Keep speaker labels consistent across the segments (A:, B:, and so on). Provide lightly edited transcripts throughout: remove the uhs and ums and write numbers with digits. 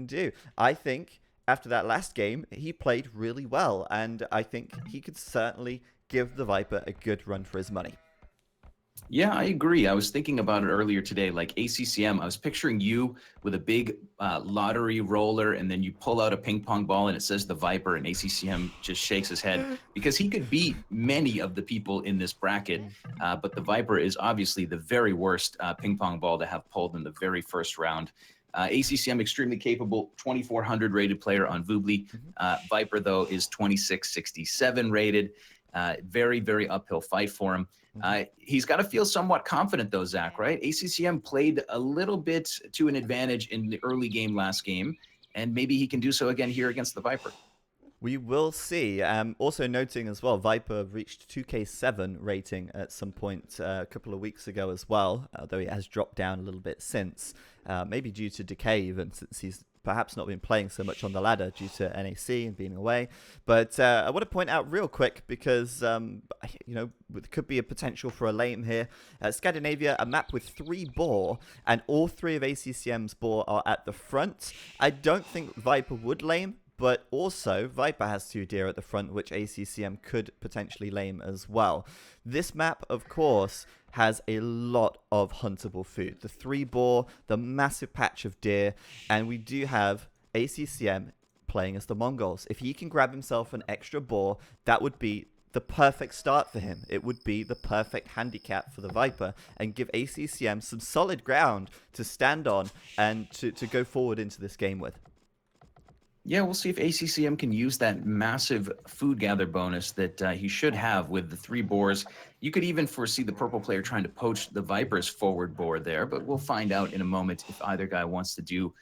A: do. I think after that last game, he played really well, and I think he could certainly give the Viper a good run for his money.
B: Yeah, I agree. I was thinking about it earlier today, like ACCM. I was picturing you with a big lottery roller, and then you pull out a ping pong ball and it says the Viper, and ACCM just shakes his head because he could beat many of the people in this bracket. But the Viper is obviously the very worst ping pong ball to have pulled in the very first round. ACCM extremely capable, 2400 rated player on Voobly. Viper, though, is 2667 rated. Very, very uphill fight for him. He's got to feel somewhat confident, though, Zach, right? ACCM played a little bit to an advantage in the early game last game, and maybe he can do so again here against the Viper.
A: We will see. Also noting as well, Viper reached 2K7 rating at some point a couple of weeks ago as well, although it has dropped down a little bit since, maybe due to decay even, since he's perhaps not been playing so much on the ladder due to NAC and being away. But I want to point out real quick because, it could be a potential for a lame here. Scandinavia, a map with 3 boar, and all 3 of ACCM's boar are at the front. I don't think Viper would lame, but also Viper has 2 deer at the front, which ACCM could potentially lame as well. This map, of course, has a lot of huntable food. The 3 boar, the massive patch of deer, and we do have ACCM playing as the Mongols. If he can grab himself an extra boar, that would be the perfect start for him. It would be the perfect handicap for the Viper and give ACCM some solid ground to stand on and to go forward into this game with.
B: Yeah, we'll see if ACCM can use that massive food gather bonus that he should have with the 3 boars. You could even foresee the purple player trying to poach the Viper's forward boar there, but we'll find out in a moment if either guy wants to do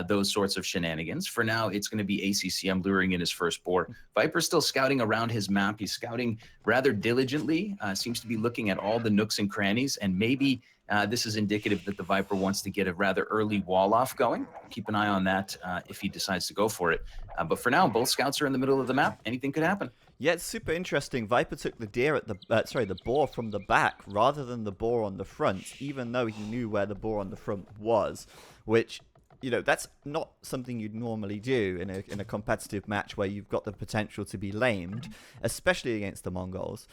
B: those sorts of shenanigans. For now, it's going to be ACCM luring in his first boar. Viper's still scouting around his map. He's scouting rather diligently, seems to be looking at all the nooks and crannies, and maybe this is indicative that the Viper wants to get a rather early wall off going. Keep an eye on that if he decides to go for it. But for now, both scouts are in the middle of the map. Anything could happen.
A: Yeah, it's super interesting. Viper took the deer at the boar from the back rather than the boar on the front, even though he knew where the boar on the front was, which, that's not something you'd normally do in a competitive match where you've got the potential to be lamed, especially against the Mongols.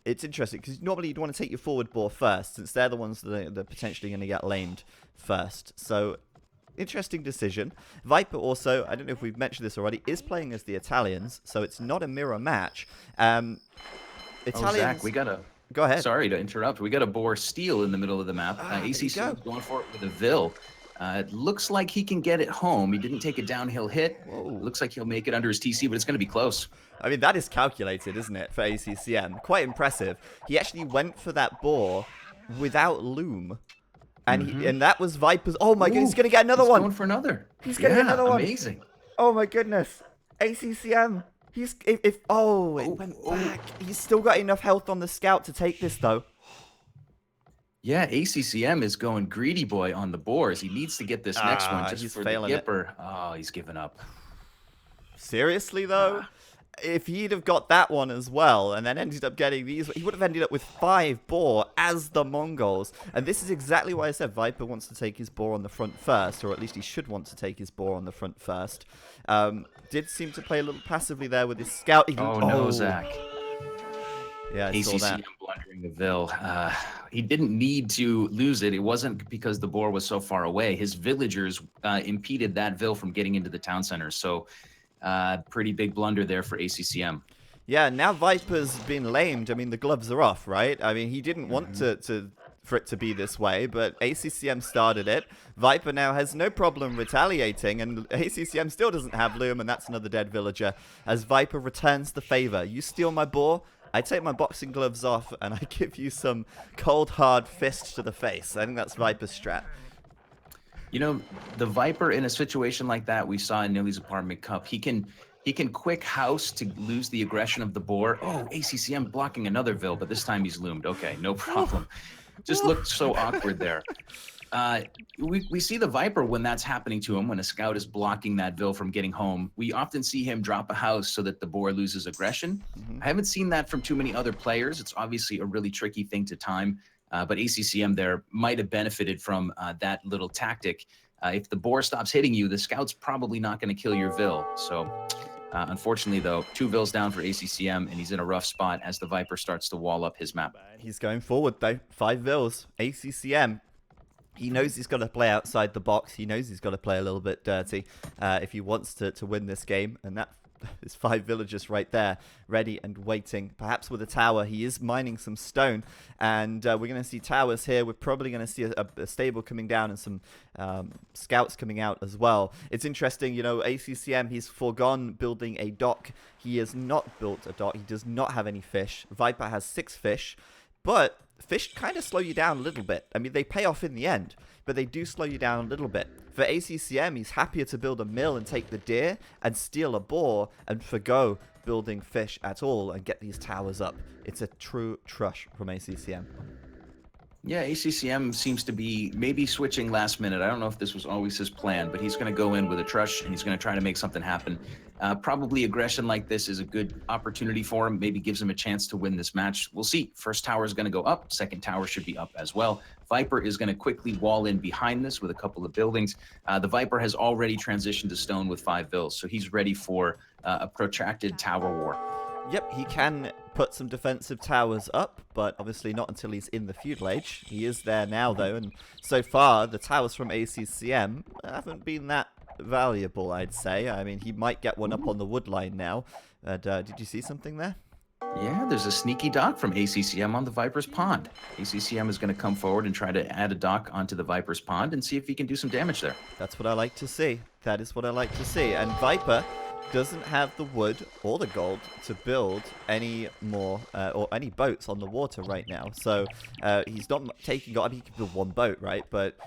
A: It's interesting because normally you'd want to take your forward boar first, since they're the ones that are potentially going to get lamed first. So, interesting decision. Viper also, I don't know if we've mentioned this already, is playing as the Italians, so it's not a mirror match. Italians...
B: Zach, we got a...
A: Go ahead.
B: Sorry to interrupt. We got a boar steal in the middle of the map. ACC is going for it with a Vil. It looks like he can get it home. He didn't take a downhill hit. Looks like he'll make it under his TC, but it's going to be close.
A: I mean, that is calculated, isn't it, for ACCM? Quite impressive. He actually went for that boar without loom. And that was Viper's... Oh my goodness, he's going to get another one.
B: He's going for another.
A: He's going to get another one.
B: Amazing.
A: Oh my goodness. ACCM. It went back. He's still got enough health on the scout to take this, though.
B: Yeah, ACCM is going greedy boy on the boars. He needs to get this next one just for the Gipper. Oh, he's given up.
A: Seriously, though? If he'd have got that one as well and then ended up getting these, he would have ended up with 5 boar as the Mongols. And this is exactly why I said Viper wants to take his boar on the front first, or at least he should want to take his boar on the front first. Did seem to play a little passively there with his scout.
B: No, Zach.
A: Yeah, I saw that.
B: ACCM blundering the Vil. He didn't need to lose it. It wasn't because the boar was so far away. His villagers impeded that Vil from getting into the town center. So pretty big blunder there for ACCM.
A: Yeah, now Viper's been lamed. I mean, the gloves are off, right? I mean, he didn't want for it to be this way, but ACCM started it. Viper now has no problem retaliating, and ACCM still doesn't have loom, and that's another dead villager, as Viper returns the favor. You steal my boar, I take my boxing gloves off, and I give you some cold, hard fist to the face. I think that's Viper's strat.
B: The Viper in a situation like that we saw in Nilly's Apartment Cup, he can quick house to lose the aggression of the boar. Oh, ACCM blocking another Vil, but this time he's loomed. Okay, no problem. Just looked so awkward there. We see the Viper when that's happening to him, when a scout is blocking that Vil from getting home. We often see him drop a house so that the boar loses aggression. I haven't seen that from too many other players. It's obviously a really tricky thing to time, but ACCM there might have benefited from that little tactic. If the boar stops hitting you, the scout's probably not going to kill your Vil. So unfortunately, though, 2 Vils down for ACCM, and he's in a rough spot as the Viper starts to wall up his map.
A: He's going forward, though. 5 Vils. ACCM. He knows he's got to play outside the box. He knows he's got to play a little bit dirty if he wants to win this game. And that is 5 villagers right there, ready and waiting. Perhaps with a tower. He is mining some stone. And we're going to see towers here. We're probably going to see a stable coming down and some scouts coming out as well. It's interesting, you know, ACCM, he's foregone building a dock. He has not built a dock. He does not have any fish. Viper has 6 fish. But fish kind of slow you down a little bit. I mean, they pay off in the end, but they do slow you down a little bit. For ACCM, he's happier to build a mill and take the deer and steal a boar and forgo building fish at all and get these towers up. It's a true trush from ACCM.
B: Yeah, ACCM seems to be maybe switching last minute. I don't know if this was always his plan, but he's going to go in with a trush and he's going to try to make something happen. Probably aggression like this is a good opportunity for him. Maybe gives him a chance to win this match. We'll see. First tower is going to go up. Second tower should be up as well. Viper is going to quickly wall in behind this with a couple of buildings. The Viper has already transitioned to stone with 5 Vils, so he's ready for a protracted tower war.
A: Yep, he can put some defensive towers up, but obviously not until he's in the feudal age. He is there now, though, and so far, the towers from ACCM haven't been that valuable, I'd say. I mean, he might get one up on the wood line now. Did you see something there?
B: Yeah, there's a sneaky dock from ACCM on the Viper's pond. ACCM is going to come forward and try to add a dock onto the Viper's pond and see if he can do some damage there.
A: That's what I like to see. That is what I like to see. And Viper doesn't have the wood or the gold to build any more or any boats on the water right now. So he's not taking, I mean, he can build one boat, right? But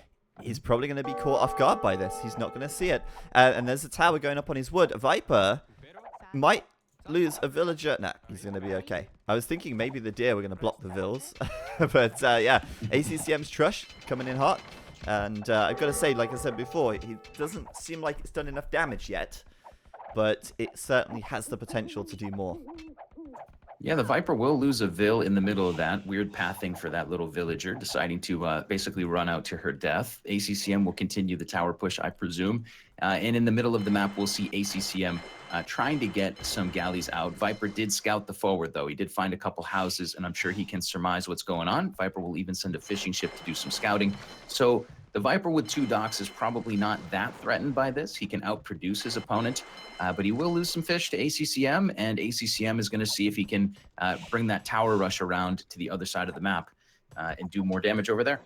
A: he's probably going to be caught off guard by this. He's not going to see it. And there's a tower going up on his wood. Viper might lose a villager. Nah, he's going to be okay. I was thinking maybe the deer were going to block the Vils. But yeah, ACCM's Trush coming in hot. And I've got to say, like I said before, he doesn't seem like it's done enough damage yet. But it certainly has the potential to do more.
B: Yeah, the Viper will lose a Vil in the middle of that. Weird pathing for that little villager, deciding to basically run out to her death. ACCM will continue the tower push, I presume. And in the middle of the map, we'll see ACCM trying to get some galleys out. Viper did scout the forward, though. He did find a couple houses, and I'm sure he can surmise what's going on. Viper will even send a fishing ship to do some scouting. So the Viper with 2 docks is probably not that threatened by this. He can outproduce his opponent, but he will lose some fish to ACCM, and ACCM is going to see if he can bring that tower rush around to the other side of the map and do more damage over there.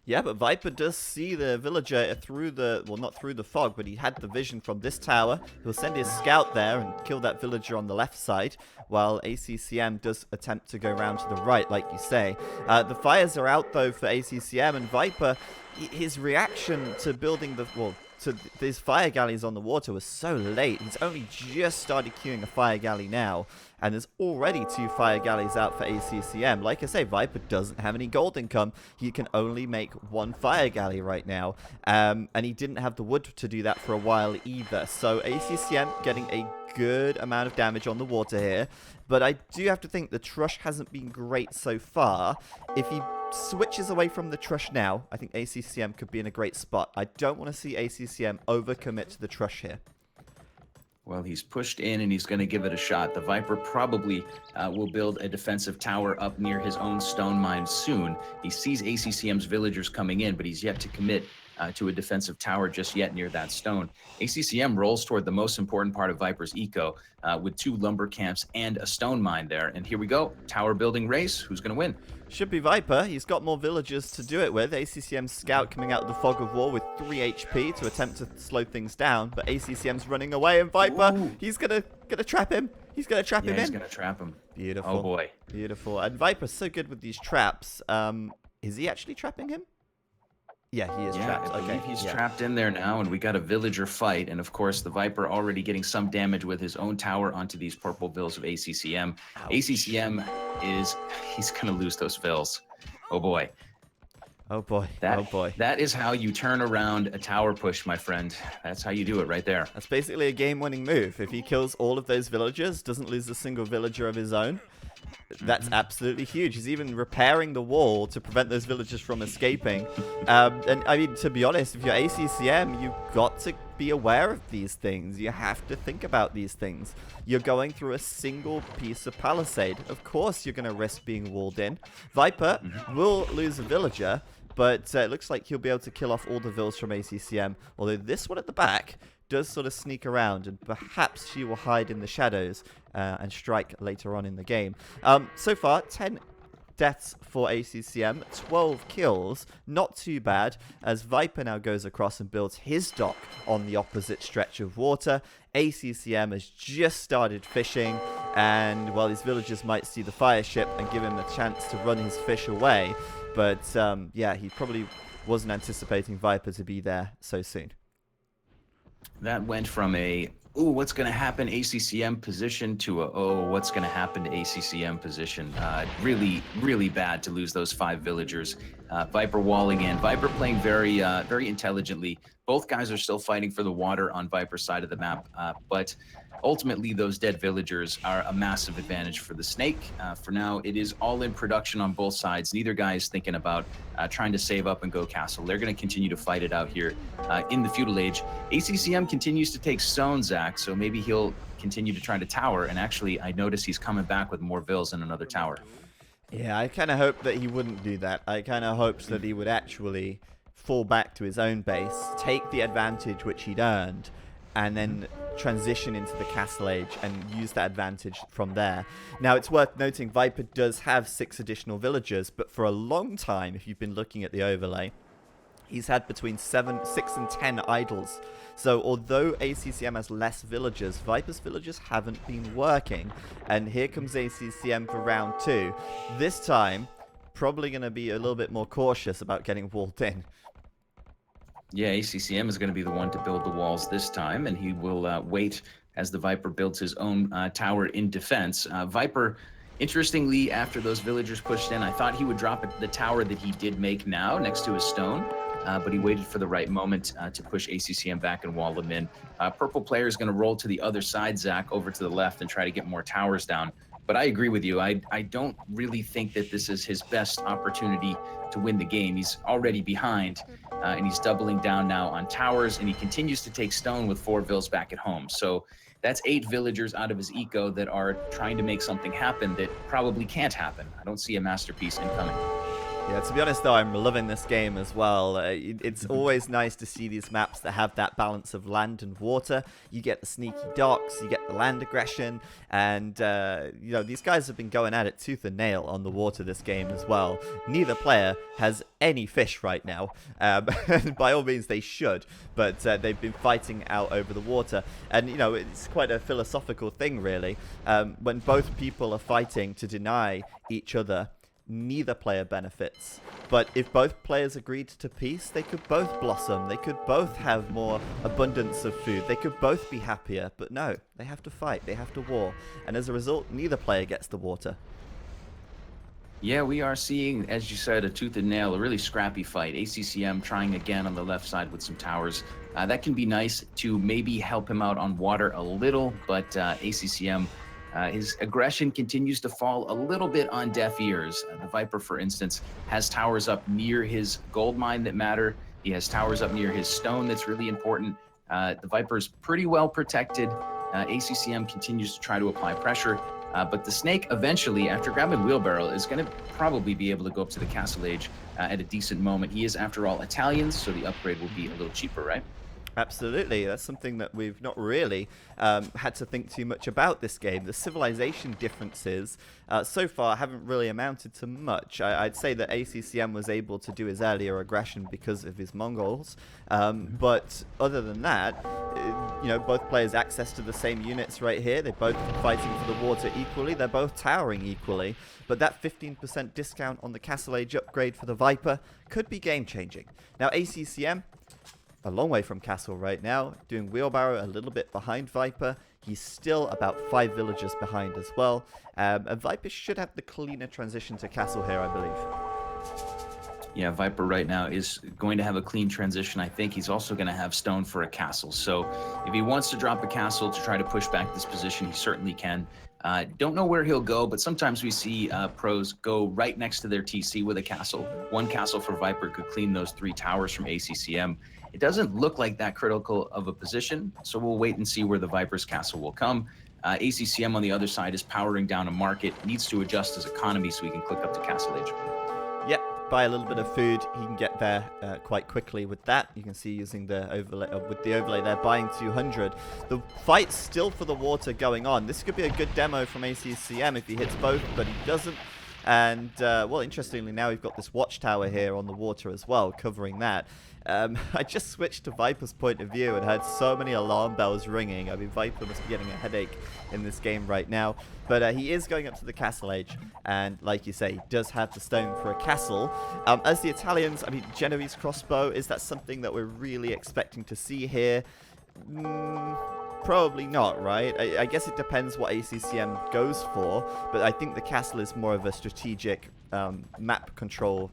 A: Yeah, but Viper does see the villager through the, well, not through the fog, but he had the vision from this tower. He'll send his scout there and kill that villager on the left side, while ACCM does attempt to go around to the right, like you say. The fires are out, though, for ACCM, and Viper, his reaction to building the, well, to these fire galleys on the water was so late. He's only just started queuing a fire galley now, and there's already 2 fire galleys out for ACCM. Like I say, Viper doesn't have any gold income. He can only make 1 fire galley right now, and he didn't have the wood to do that for a while either. So ACCM getting a good amount of damage on the water here, but I do have to think the Trush hasn't been great so far. If he switches away from the Trush now, I think ACCM could be in a great spot. I don't want to see ACCM overcommit to the Trush here.
B: Well, he's pushed in and he's going to give it a shot. The Viper probably will build a defensive tower up near his own stone mine soon. He sees ACCM's villagers coming in, but he's yet to commit to a defensive tower just yet near that stone. ACCM rolls toward the most important part of Viper's eco with 2 lumber camps and a stone mine there. And here we go. Tower building race. Who's going to win?
A: Should be Viper. He's got more villagers to do it with. ACCM's scout coming out of the fog of war with 3 HP to attempt to slow things down. But ACCM's running away, and Viper, he's gonna trap him. He's gonna trap him in.
B: He's gonna trap him.
A: Beautiful.
B: Oh boy.
A: Beautiful. And Viper's so good with these traps. Is he actually trapping him? Yeah, he is trapped.
B: I believe
A: Okay,
B: he's
A: yeah.
B: trapped in there now, and we got a villager fight. And of course, the Viper already getting some damage with his own tower onto these purple Vils of ACCM.
A: Ouch.
B: ACCM he's gonna lose those Vils. Oh boy.
A: Oh boy. Oh boy.
B: That is how you turn around a tower push, my friend. That's how you do it right there.
A: That's basically a game-winning move. If he kills all of those villagers, doesn't lose a single villager of his own, That's absolutely huge. He's even repairing the wall to prevent those villagers from escaping. And I mean, to be honest, if you're ACCM, you've got to be aware of these things. You have to think about these things. You're going through a single piece of palisade. Of course, you're going to risk being walled in. Viper will lose a villager, but it looks like he'll be able to kill off all the vills from ACCM. Although this one at the back does sort of sneak around, and perhaps she will hide in the shadows and strike later on in the game. So far, 10 deaths for ACCM, 12 kills, not too bad, as Viper now goes across and builds his dock on the opposite stretch of water. ACCM has just started fishing, and well, his villagers might see the fire ship and give him a chance to run his fish away, but yeah, he probably wasn't anticipating Viper to be there so soon.
B: That went from a, ooh, what's going to happen ACCM position to a, oh, what's going to happen to ACCM position. Really, really bad to lose those 5 villagers. Viper walling in. Viper playing very, very intelligently. Both guys are still fighting for the water on Viper's side of the map, but ultimately those dead villagers are a massive advantage for the Snake. For now, it is all in production on both sides. Neither guy is thinking about trying to save up and go castle. They're going to continue to fight it out here in the feudal age. ACCM continues to take stone, Zach, so maybe he'll continue to try to tower. And actually, I notice he's coming back with more vills and another tower.
A: Yeah, I kind of hoped that he wouldn't do that. I kind of hoped that he would actually fall back to his own base, take the advantage which he'd earned, and then transition into the castle age and use that advantage from there. Now, it's worth noting Viper does have 6 additional villagers, but for a long time, if you've been looking at the overlay, he's had between 6 and 10 idols. So although ACCM has less villagers, Viper's villagers haven't been working. And here comes ACCM for round 2. This time, probably going to be a little bit more cautious about getting walled in.
B: Yeah, ACCM is going to be the one to build the walls this time, and he will wait as the Viper builds his own tower in defense. Viper, interestingly, after those villagers pushed in, I thought he would drop the tower that he did make now next to his stone, but he waited for the right moment to push ACCM back and wall them in. Purple player is going to roll to the other side, Zach, over to the left and try to get more towers down. But I agree with you. I don't really think that this is his best opportunity to win the game. He's already behind, and he's doubling down now on towers, and he continues to take stone with 4 vills back at home. So that's 8 villagers out of his eco that are trying to make something happen that probably can't happen. I don't see a masterpiece incoming.
A: Yeah, to be honest though, I'm loving this game as well. It's always nice to see these maps that have that balance of land and water. You get the sneaky docks, you get the land aggression, and you know, these guys have been going at it tooth and nail on the water this game as well. Neither player has any fish right now. By all means they should, but they've been fighting out over the water. And you know, it's quite a philosophical thing really. When both people are fighting to deny each other, neither player benefits. But if both players agreed to peace, they could both blossom. They could both have more abundance of food. They could both be happier. But no, they have to fight. They have to war. And as a result, neither player gets the water.
B: Yeah, we are seeing, as you said, a tooth and nail, a really scrappy fight. ACCM trying again on the left side with some towers. That can be nice to maybe help him out on water a little, but ACCM, his aggression continues to fall a little bit on deaf ears. The Viper, for instance, has towers up near his gold mine that matter. He has towers up near his stone that's really important. The Viper's pretty well protected. ACCM continues to try to apply pressure. But the Snake eventually, after grabbing Wheelbarrow, is going to probably be able to go up to the Castle Age at a decent moment. He is, after all, Italian, so the upgrade will be a little cheaper, right?
A: Absolutely. That's something that we've not really had to think too much about this game. The civilization differences so far haven't really amounted to much. I'd say that ACCM was able to do his earlier aggression because of his Mongols. But other than that, you know, both players access to the same units right here. They're both fighting for the water equally. They're both towering equally. But that 15% discount on the Castle Age upgrade for the Viper could be game-changing. Now, ACCM, a long way from Castle right now, doing Wheelbarrow a little bit behind Viper. He's still about 5 villagers behind as well. And Viper should have the cleaner transition to Castle here, I believe.
B: Yeah, Viper right now is going to have a clean transition. I think he's also going to have stone for a castle. So if he wants to drop a castle to try to push back this position, he certainly can. Don't know where he'll go, but sometimes we see pros go right next to their TC with a castle. One castle for Viper could clean those 3 towers from ACCM. It doesn't look like that critical of a position, so we'll wait and see where the Viper's castle will come. ACCM on the other side is powering down a market, needs to adjust his economy so he can click up to Castle Age.
A: Yep, buy a little bit of food. He can get there quite quickly with that. You can see using the overlay with the overlay there, buying 200. The fight's still for the water going on. This could be a good demo from ACCM if he hits both, but he doesn't. And well, interestingly, now we've got this watchtower here on the water as well, covering that. I just switched to Viper's point of view and had so many alarm bells ringing. I mean, Viper must be getting a headache in this game right now. But he is going up to the Castle Age, and like you say, he does have the stone for a castle. As the Italians, I mean, Genoese crossbow, is that something that we're really expecting to see here? Probably not, right? I guess it depends what ACCM goes for, but I think the castle is more of a strategic map control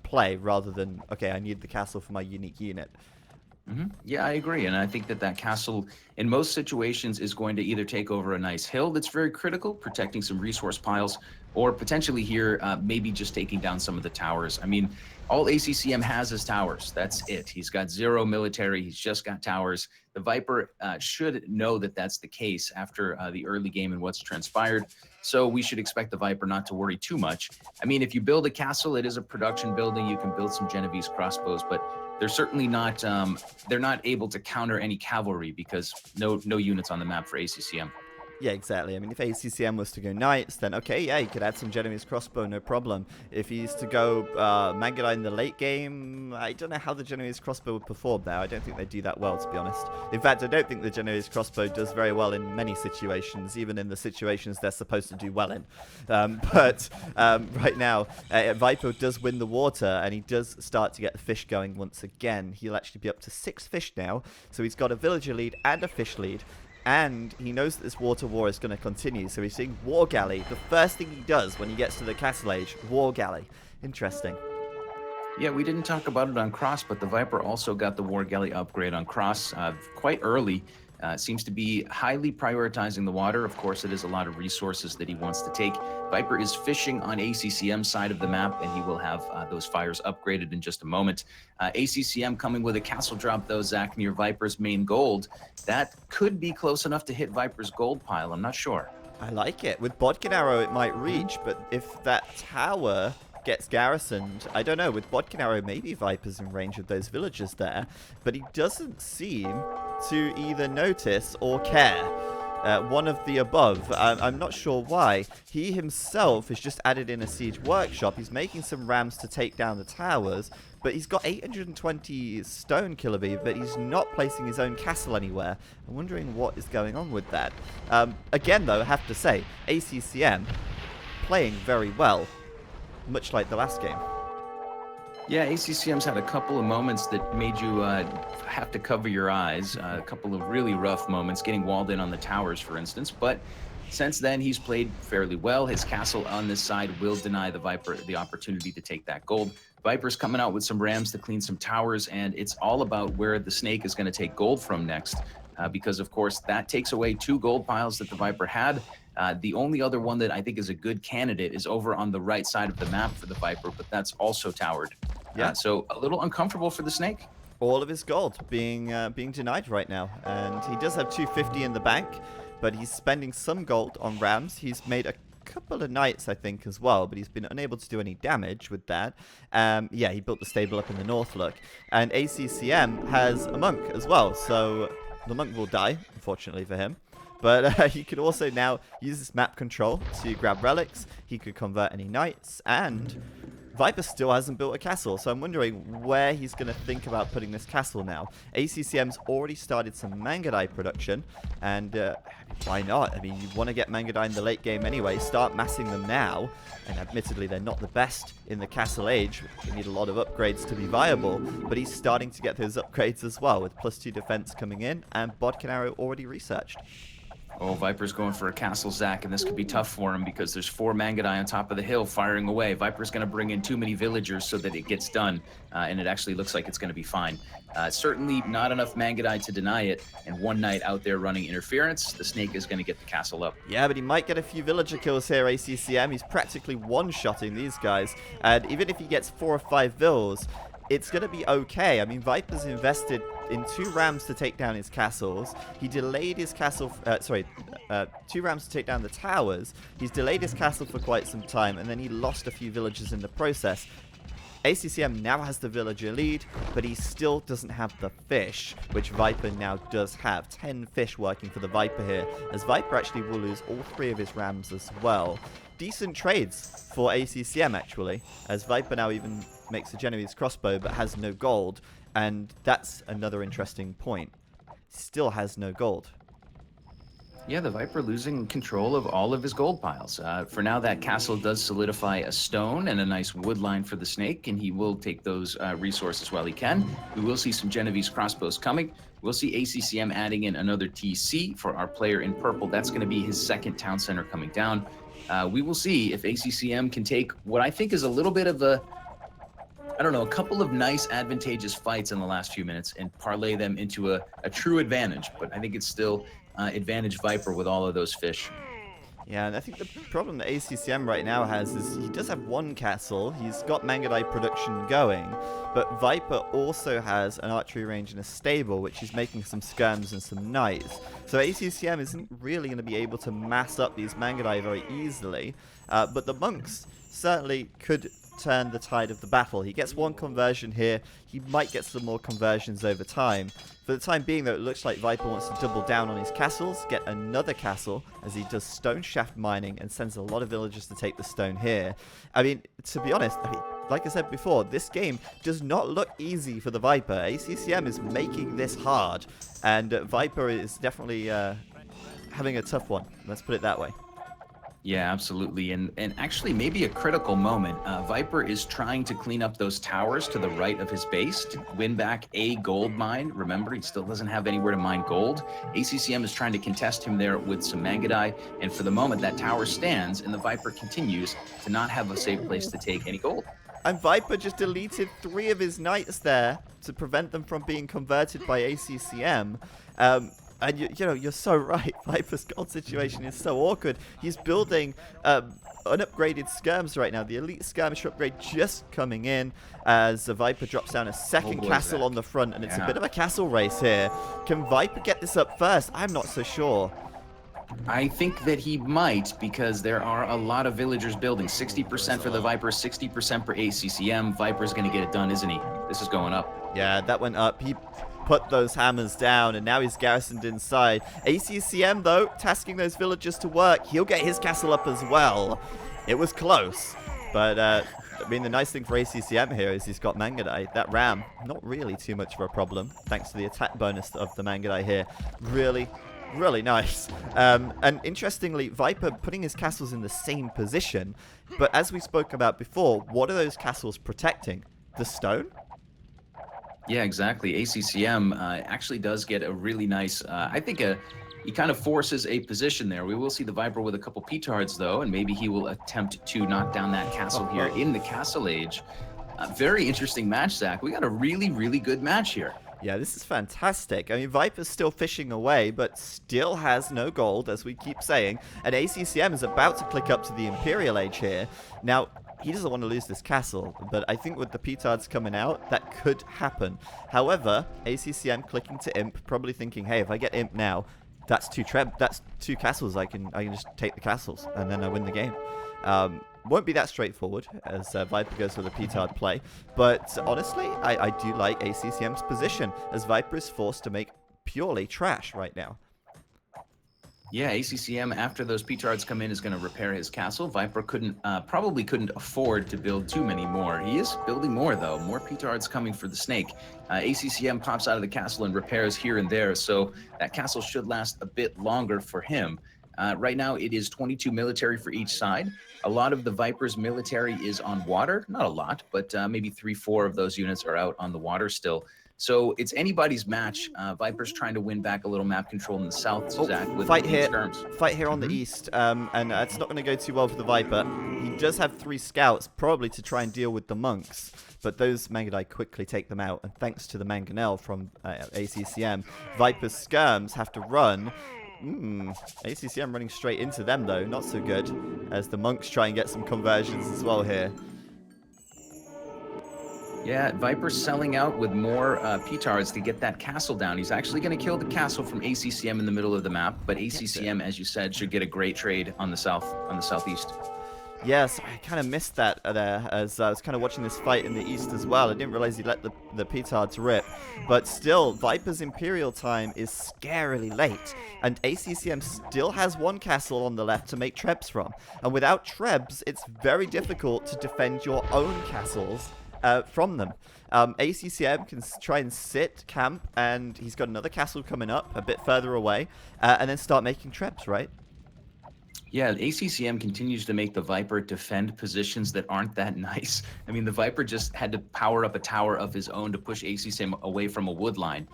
A: play rather than, okay, I need the castle for my unique unit.
B: Yeah, I agree. And I think that that castle, in most situations, is going to either take over a nice hill that's very critical, protecting some resource piles, or potentially here, maybe just taking down some of the towers. I mean, all ACCM has is towers. That's it. He's got 0 military. He's just got towers. The Viper should know that that's the case after the early game and what's transpired. So we should expect the Viper not to worry too much. I mean, if you build a castle, it is a production building. You can build some Genovese crossbows, but they're certainly not, they're not able to counter any cavalry because no units on the map for ACCM.
A: Yeah, exactly. I mean, if ACCM was to go knights, then okay, yeah, he could add some Genovese crossbow, no problem. If he's to go Mangudai in the late game, I don't know how the Genovese crossbow would perform there. I don't think they do that well, to be honest. In fact, I don't think the Genovese crossbow does very well in many situations, even in the situations they're supposed to do well in. But right now, Viper does win the water, and he does start to get the fish going once again. He'll actually be up to 6 fish now, so he's got a villager lead and a fish lead. And he knows that this water war is going to continue, so he's seeing War Galley. The first thing he does when he gets to the Castle Age, War Galley. Interesting.
B: Yeah, we didn't talk about it on Cross, but the Viper also got the War Galley upgrade on Cross quite early. Seems to be highly prioritizing the water. Of course, it is a lot of resources that he wants to take. Viper is fishing on ACCM side of the map, and he will have those fires upgraded in just a moment. ACCM coming with a castle drop, though, Zach, near Viper's main gold. That could be close enough to hit Viper's gold pile. I'm not sure.
A: I like it. With Bodkin Arrow, it might reach, but if that tower gets garrisoned, I don't know. With Bodkin Arrow, maybe Viper's in range of those villagers there, but he doesn't seem to either notice or care. One of the above. I'm not sure why. He himself has just added in a siege workshop. He's making some rams to take down the towers, but he's got 820 stone Killaby, but he's not placing his own castle anywhere. I'm wondering what is going on with that. Again, though, I have to say, ACCM playing very well, much like the last game.
B: Yeah, ACCM's had a couple of moments that made you have to cover your eyes. A couple of really rough moments, getting walled in on the towers, for instance. But since then, he's played fairly well. His castle on this side will deny the Viper the opportunity to take that gold. Viper's coming out with some rams to clean some towers, and it's all about where the snake is going to take gold from next. Because, of course, that takes away 2 gold piles that the Viper had. The only other one that I think is a good candidate is over on the right side of the map for the Viper, but that's also towered. Yeah. So a little uncomfortable for the snake.
A: All of his gold being denied right now, and he does have 250 in the bank, but he's spending some gold on rams. He's made a couple of knights, I think, as well, but he's been unable to do any damage with that. Yeah, he built the stable up in the north, look, and ACCM has a monk as well, so the monk will die, unfortunately for him. But he could also now use this map control to grab relics. He could convert any knights, and Viper still hasn't built a castle, so I'm wondering where he's going to think about putting this castle now. ACCM's already started some Mangudai production, and why not? I mean, you want to get Mangudai in the late game anyway. Start massing them now, and admittedly, they're not the best in the Castle Age. You need a lot of upgrades to be viable, but he's starting to get those upgrades as well, with +2 defense coming in, and Bodkin Arrow already researched.
B: Oh, Viper's going for a castle, Zach, and this could be tough for him because there's 4 Mangudai on top of the hill firing away. Viper's going to bring in too many villagers so that it gets done, and it actually looks like it's going to be fine. Certainly not enough Mangudai to deny it, and one knight out there running interference. The snake is going to get the castle up.
A: Yeah, but he might get a few villager kills here, ACCM. He's practically one-shotting these guys, and even if he gets 4 or 5 vills, it's going to be okay. I mean, Viper's invested in 2 rams to take down his castles. He delayed his castle, 2 rams to take down the towers. He's delayed his castle for quite some time, and then he lost a few villagers in the process. ACCM now has the villager lead, but he still doesn't have the fish, which Viper now does have. 10 fish working for the Viper here, as Viper actually will lose all 3 of his rams as well. Decent trades for ACCM, actually, as Viper now even makes a Genovese crossbow, but has no gold, and that's another interesting point. Still has no gold.
B: Yeah, the Viper losing control of all of his gold piles. For now, that castle does solidify a stone and a nice wood line for the snake, and he will take those resources while he can. We will see some Genovese crossbows coming. We'll see ACCM adding in another TC for our player in purple. That's going to be his 2nd town center coming down. We will see if ACCM can take what I think is a little bit of a couple of nice advantageous fights in the last few minutes and parlay them into a true advantage. But I think it's still advantage Viper with all of those fish.
A: Yeah, and I think the problem that ACCM right now has is he does have 1 castle, he's got Mangudai production going, but Viper also has an archery range and a stable, which is making some skirms and some knights. So ACCM isn't really going to be able to mass up these Mangudai very easily, but the monks certainly could turn the tide of the battle. He gets 1 conversion here. He might get some more conversions over time. For the time being, though, it looks like Viper wants to double down on his castles, get another castle as he does stone shaft mining and sends a lot of villagers to take the stone here. I mean, to be honest, like I said before, this game does not look easy for the Viper. ACCM is making this hard, and Viper is definitely having a tough one. Let's put it that way.
B: Yeah, absolutely. And actually, maybe a critical moment. Viper is trying to clean up those towers to the right of his base to win back a gold mine. Remember, he still doesn't have anywhere to mine gold. ACCM is trying to contest him there with some Mangudai. And for the moment, that tower stands, and the Viper continues to not have a safe place to take any gold.
A: And Viper just deleted 3 of his knights there to prevent them from being converted by ACCM. And you know, you're so right. Viper's gold situation is so awkward. He's building unupgraded skirms right now. The elite skirmish upgrade just coming in as the Viper drops down a 2nd castle on the front, and it's a bit of a castle race here. Can Viper get this up first? I'm not so sure.
B: I think that he might, because there are a lot of villagers building. 60% for the Viper, 60% for ACCM. Viper's going to get it done, isn't he? This is going up.
A: Yeah, that went up. He put those hammers down, and now he's garrisoned inside. ACCM, though, tasking those villagers to work. He'll get his castle up as well. It was close, but I mean, the nice thing for ACCM here is he's got Mangudai. That ram, not really too much of a problem, thanks to the attack bonus of the Mangudai here. Really, really nice. And interestingly, Viper putting his castles in the same position, but as we spoke about before, what are those castles protecting? The stone?
B: Yeah, exactly. ACCM actually does get a really nice, I think he kind of forces a position there. We will see the Viper with a couple petards, though, and maybe he will attempt to knock down that castle here in the Castle Age. Very interesting match, Zach. We got a really, really good match here.
A: Yeah, this is fantastic. I mean, Viper's still fishing away, but still has no gold, as we keep saying. And ACCM is about to click up to the Imperial Age here. Now, he doesn't want to lose this castle, but I think with the petards coming out, that could happen. However, ACCM clicking to Imp, probably thinking, hey, if I get Imp now, that's 2 castles. I can just take the castles, and then I win the game. Won't be that straightforward as Viper goes for the petard play, but honestly, I do like ACCM's position as Viper is forced to make purely trash right now.
B: Yeah, ACCM, after those petards come in, is going to repair his castle. Viper probably couldn't afford to build too many more. He is building more, though. More petards coming for the snake. ACCM pops out of the castle and repairs here and there, so that castle should last a bit longer for him. Right now, it is 22 military for each side. A lot of the Viper's military is on water. Not a lot, but maybe 3-4 of those units are out on the water still. So it's anybody's match. Viper's trying to win back a little map control in the south,
A: Oh,
B: Zach, with
A: fight
B: elite
A: here.
B: skirms.
A: Fight here on the east, and it's not going to go too well for the Viper. He does have 3 scouts, probably to try and deal with the monks, but those Mangadai quickly take them out, and thanks to the Mangonel from ACCM, Viper's skirms have to run. ACCM running straight into them, though. Not so good, as the monks try and get some conversions as well here.
B: Yeah, Viper's selling out with more P-Tards to get that castle down. He's actually going to kill the castle from ACCM in the middle of the map, but ACCM, as you said, should get a great trade on the southeast.
A: Yes, I kind of missed that there, as I was kind of watching this fight in the east as well. I didn't realize he let the petards rip. But still, Viper's Imperial time is scarily late, and ACCM still has 1 castle on the left to make trebs from. And without trebs, it's very difficult to defend your own castles from them. ACCM can try and sit, camp, and he's got another castle coming up a bit further away, and then start making trebs, right?
B: Yeah, ACCM continues to make the Viper defend positions that aren't that nice. I mean, the Viper just had to power up a tower of his own to push ACCM away from a wood line.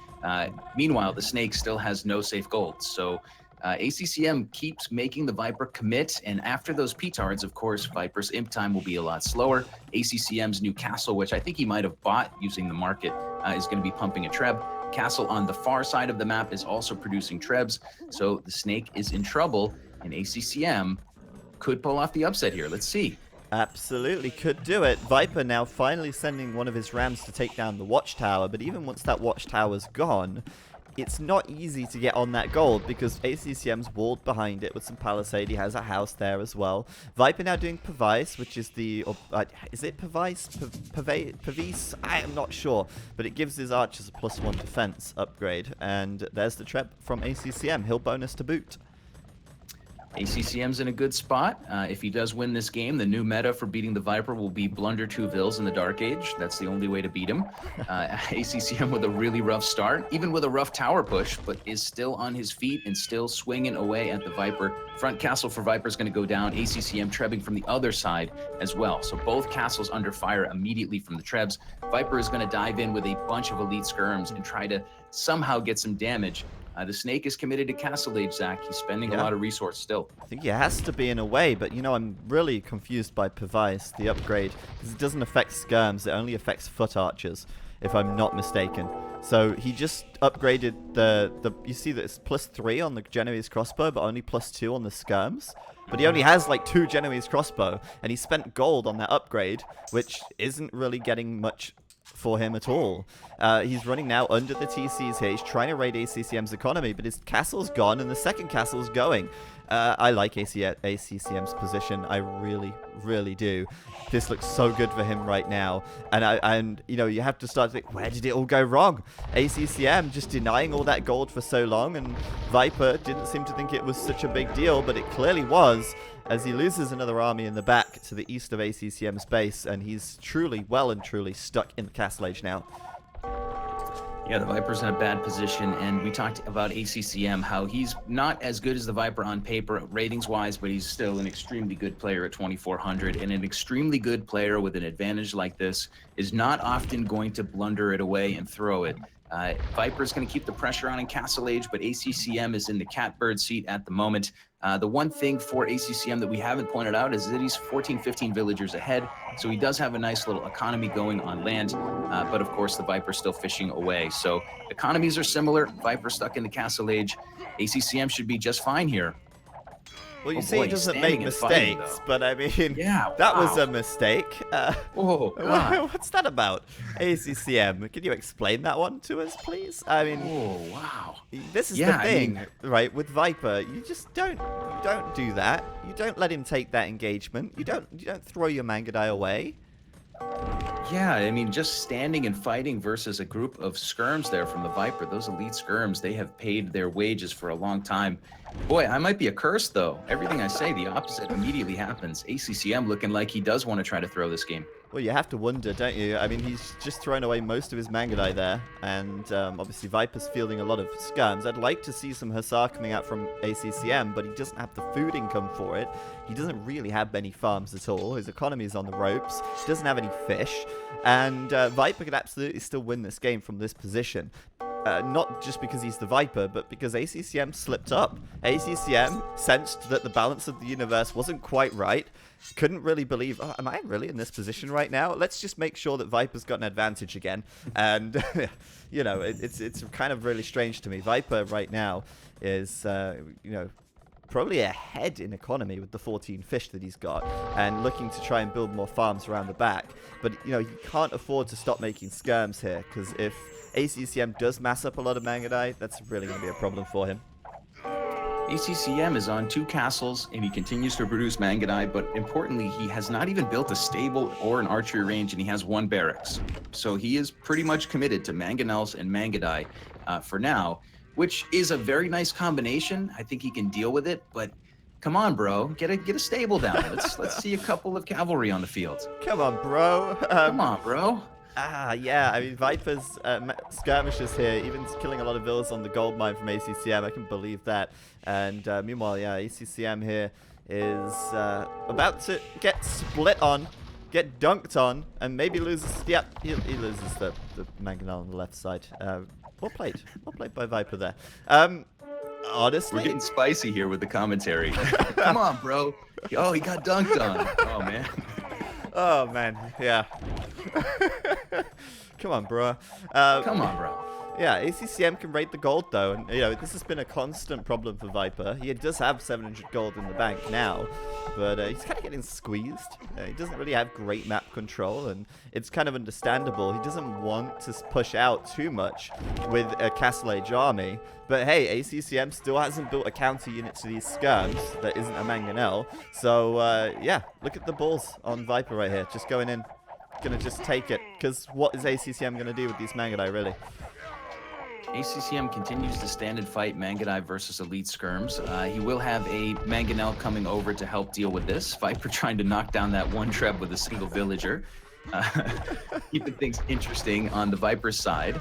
B: Meanwhile, the Snake still has no safe gold. So ACCM keeps making the Viper commit, and after those P-Tards, of course, Viper's imp time will be a lot slower. ACCM's new castle, which I think he might have bought using the market, is going to be pumping a treb. Castle on the far side of the map is also producing trebs, so the Snake is in trouble, and ACCM could pull off the upset here. Let's see.
A: Absolutely could do it. Viper now finally sending one of his rams to take down the watchtower, but even once that watchtower's gone, it's not easy to get on that gold because ACCM's walled behind it with some palisade. He has a house there as well. Viper now doing Pavice, which is the... is it Pavice? Pavice? I am not sure. But it gives his archers a +1 defense upgrade. And there's the treb from ACCM. Hill bonus to boot.
B: ACCM's in a good spot. If he does win this game, the new meta for beating the Viper will be blunder 2 Vils in the Dark Age. That's the only way to beat him. ACCM with a really rough start, even with a rough tower push, but is still on his feet and still swinging away at the Viper. Front castle for Viper is going to go down. ACCM trebbing from the other side as well. So both castles under fire immediately from the trebs. Viper is going to dive in with a bunch of elite skirms and try to somehow get some damage. The Snake is committed to Castle Age, Zach. He's spending a lot of resource still.
A: I think he has to be in a way, but you know, I'm really confused by Pavice, the upgrade, because it doesn't affect skirms, it only affects foot archers, if I'm not mistaken. So he just upgraded you see that it's +3 on the Genoese crossbow, but only +2 on the skirms. But he only has like 2 Genoese crossbow, and he spent gold on that upgrade, which isn't really getting much for him at all. He's running now under the TCs here. He's trying to raid ACCM's economy, but his castle's gone and the second castle's going. I like ACCM's position. I really, really do. This looks so good for him right now. And you know, you have to start to think, where did it all go wrong? ACCM just denying all that gold for so long, and Viper didn't seem to think it was such a big deal, but it clearly was, as he loses another army in the back to the east of ACCM's base, and he's truly, well and truly stuck in the Castle Age now.
B: Yeah, the Viper's in a bad position, and we talked about ACCM, how he's not as good as the Viper on paper, ratings-wise, but he's still an extremely good player at 2,400, and an extremely good player with an advantage like this is not often going to blunder it away and throw it. Viper's going to keep the pressure on in Castle Age, but ACCM is in the catbird seat at the moment. The one thing for ACCM that we haven't pointed out is that he's 14, 15 villagers ahead, so he does have a nice little economy going on land, but of course the Viper's still fishing away. So economies are similar. Viper stuck in the Castle Age. ACCM should be just fine here.
A: Well, you say he doesn't make mistakes, but I mean,
B: yeah,
A: that was a mistake.
B: Oh, God.
A: What's that about? ACCM, can you explain that one to us, please? I mean,
B: oh, wow.
A: This is the thing, right? With Viper, you just don't do that. You don't let him take that engagement. You don't throw your Mangadai away.
B: Yeah, I mean, just standing and fighting versus a group of skirms there from the Viper. Those elite skirms, they have paid their wages for a long time. Boy, I might be a curse, though. Everything I say, the opposite immediately happens. ACCM looking like he does want to try to throw this game.
A: Well, you have to wonder, don't you? I mean, he's just thrown away most of his Mangudai there, and obviously Viper's fielding a lot of skirms. I'd like to see some Hussar coming out from ACCM, but he doesn't have the food income for it. He doesn't really have many farms at all. His economy is on the ropes. He doesn't have any fish, and Viper could absolutely still win this game from this position. Not just because he's the Viper, but because ACCM slipped up. ACCM sensed that the balance of the universe wasn't quite right. Couldn't really believe, oh, am I really in this position right now? Let's just make sure that Viper's got an advantage again. And, you know, it's kind of really strange to me. Viper right now is, you know, probably ahead in economy with the 14 fish that he's got and looking to try and build more farms around the back. But, you know, he can't afford to stop making skirms here, because if ACCM does mass up a lot of Mangudai, that's really going to be a problem for him.
B: ACCM is on 2 castles, and he continues to produce Mangudai, but importantly, he has not even built a stable or an archery range, and he has 1 barracks. So he is pretty much committed to Mangonels and Mangudai for now, which is a very nice combination. I think he can deal with it, but come on, bro, get a stable down. Let's see a couple of cavalry on the field.
A: Come on, bro.
B: Come on, bro.
A: Yeah, I mean, Viper's skirmishes here, even killing a lot of villas on the gold mine from ACCM, I can believe that. And meanwhile, yeah, ACCM here is about to get split on, get dunked on, and maybe loses, yep, he loses the Mangonel on the left side. Well played by Viper there. Honestly,
B: we're getting spicy here with the commentary. Come on, bro. Oh, he got dunked on. Oh, man.
A: Oh, man, yeah. Come on, bro.
B: Come on, bro.
A: Yeah, ACCM can raid the gold, though, and, you know, this has been a constant problem for Viper. He does have 700 gold in the bank now, but he's kind of getting squeezed. He doesn't really have great map control, and it's kind of understandable. He doesn't want to push out too much with a Castle Age army, but hey, ACCM still hasn't built a counter unit to these skirms that isn't a Mangonel, so yeah, look at the balls on Viper right here, just going in. Gonna just take it, because what is ACCM gonna do with these Mangudai, really?
B: ACCM continues to stand and fight Mangudai versus Elite Skirms. He will have a Mangonel coming over to help deal with this. Viper trying to knock down that 1 treb with a single villager. Keeping things interesting on the Viper side.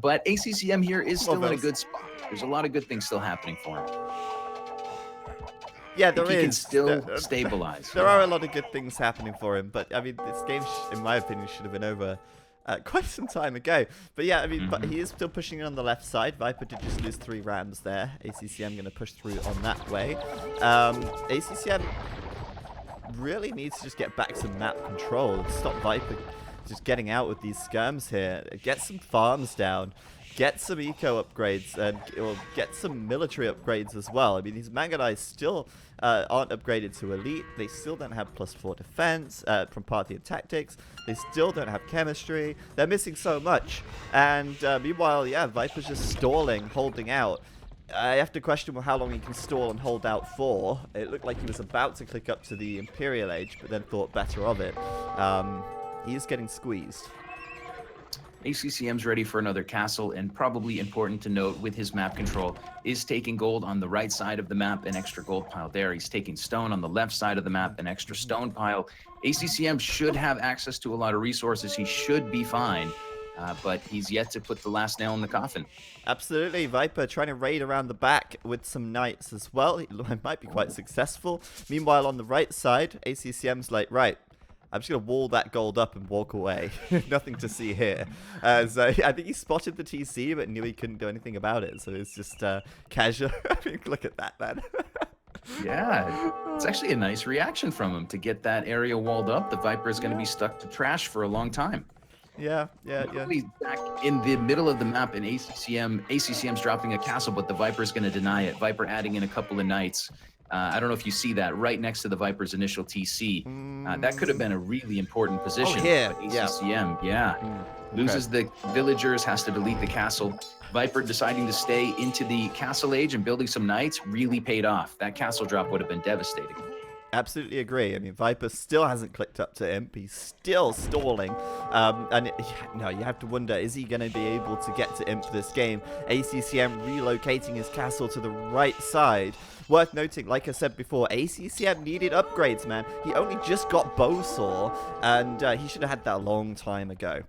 B: But ACCM here is still in a good spot. There's a lot of good things still happening for him.
A: Yeah, there is.
B: He can still stabilize.
A: There are a lot of good things happening for him, but I mean, this game, in my opinion, should have been over quite some time ago. But yeah, I mean, but he is still pushing it on the left side. Viper did just lose 3 rams there. ACCM going to push through on that way. ACCM really needs to just get back some map control. Stop Viper just getting out with these skirms here. Get some farms down. Get some eco upgrades and get some military upgrades as well. I mean, these Mangudai still aren't upgraded to elite. They still don't have +4 defense from party and tactics. They still don't have chemistry. They're missing so much. And meanwhile, yeah, Viper's just stalling, holding out. I have to question how long he can stall and hold out for. It looked like he was about to click up to the Imperial Age, but then thought better of it. He is getting squeezed.
B: ACCM's ready for another castle, and probably important to note with his map control is taking gold on the right side of the map, an extra gold pile there. He's taking stone on the left side of the map, an extra stone pile. ACCM should have access to a lot of resources. He should be fine, but he's yet to put the last nail in the coffin.
A: Absolutely. Viper trying to raid around the back with some knights as well. He might be quite successful. Meanwhile, on the right side, ACCM's like, right, I'm just going to wall that gold up and walk away. Nothing to see here. As I think he spotted the TC, but knew he couldn't do anything about it. So it's just casual. I mean, look at that, man.
B: Yeah, it's actually a nice reaction from him to get that area walled up. The Viper is going to be stuck to trash for a long time.
A: Yeah.
B: He's back in the middle of the map, and ACCM's dropping a castle, but the Viper's going to deny it. Viper adding in a couple of knights. I don't know if you see that right next to the Viper's initial TC. That could have been a really important position.
A: Oh, here.
B: But ACCM, loses the villagers, has to delete the castle. Viper deciding to stay into the castle age and building some knights really paid off. That castle drop would have been devastating.
A: Absolutely agree. I mean, Viper still hasn't clicked up to Imp. He's still stalling. No, you have to wonder, is he going to be able to get to Imp this game? ACCM relocating his castle to the right side. Worth noting, like I said before, ACCM needed upgrades, man. He only just got Bowsaw, and he should have had that a long time ago.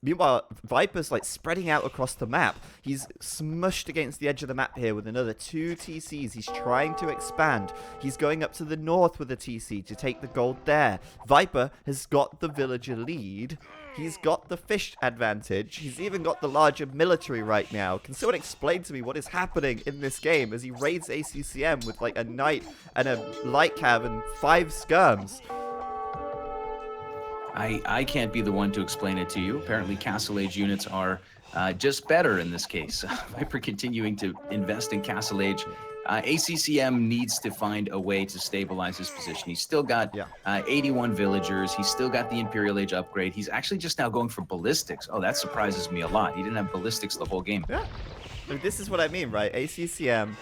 A: Meanwhile, Viper's like spreading out across the map. He's smushed against the edge of the map here with another 2 TCs. He's trying to expand. He's going up to the north with a TC to take the gold there. Viper has got the villager lead. He's got the fish advantage. He's even got the larger military right now. Can someone explain to me what is happening in this game as he raids ACCM with like a knight and a light cav and 5 skirms?
B: I can't be the one to explain it to you. Apparently, Castle Age units are just better in this case. Viper continuing to invest in Castle Age. ACCM needs to find a way to stabilize his position. He's still got 81 villagers. He's still got the Imperial Age upgrade. He's actually just now going for ballistics. Oh, that surprises me a lot. He didn't have ballistics the whole game.
A: Yeah. I mean, this is what I mean, right? ACCM,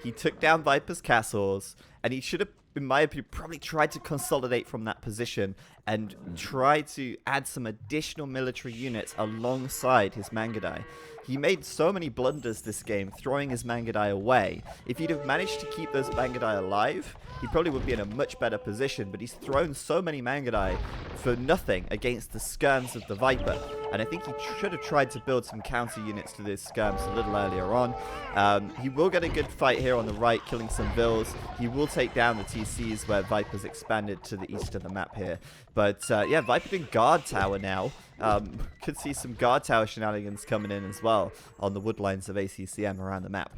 A: he took down Viper's castles, and he should have, in my opinion, probably tried to consolidate from that position and try to add some additional military units alongside his Mangudai. He made so many blunders this game, throwing his Mangudai away. If he'd have managed to keep those Mangudai alive, he probably would be in a much better position, but he's thrown so many Mangudai for nothing against the skirms of the Viper. And I think he should have tried to build some counter units to these skirms a little earlier on. He will get a good fight here on the right, killing some vills. He will take down the TCs where Viper's expanded to the east of the map here. But yeah, Viper doing guard tower now. Could see some guard tower shenanigans coming in as well on the woodlines of ACCM around the map.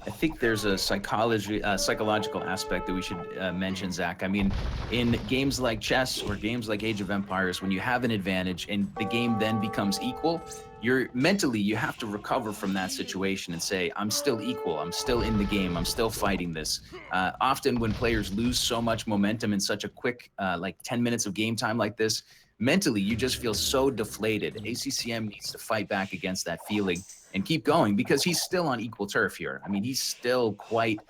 B: I think there's a psychological aspect that we should mention, Zach. I mean, in games like chess or games like Age of Empires, when you have an advantage and the game then becomes equal, you have to recover from that situation and say, I'm still equal, I'm still in the game, I'm still fighting this. Often when players lose so much momentum in such a quick, like 10 minutes of game time like this, mentally you just feel so deflated. ACCM needs to fight back against that feeling and keep going because he's still on equal turf here. I mean, he's still quite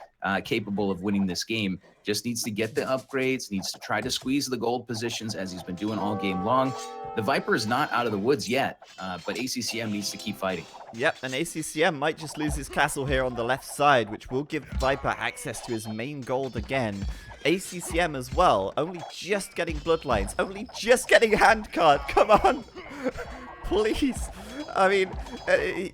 B: capable of winning this game. Just needs to get the upgrades, needs to try to squeeze the gold positions as he's been doing all game long. The Viper is not out of the woods yet, but ACCM needs to keep fighting.
A: Yep, and ACCM might just lose his castle here on the left side, which will give Viper access to his main gold again. ACCM as well, only just getting bloodlines, only just getting handcard. Come on, please. I mean,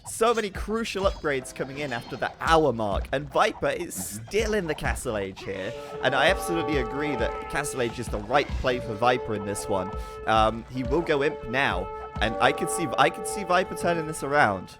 A: so many crucial upgrades coming in after the hour mark, and Viper is still in the Castle Age here, and I absolutely agree that Castle Age is the right play for Viper in this one. He will go Imp now, and I could see Viper turning this around.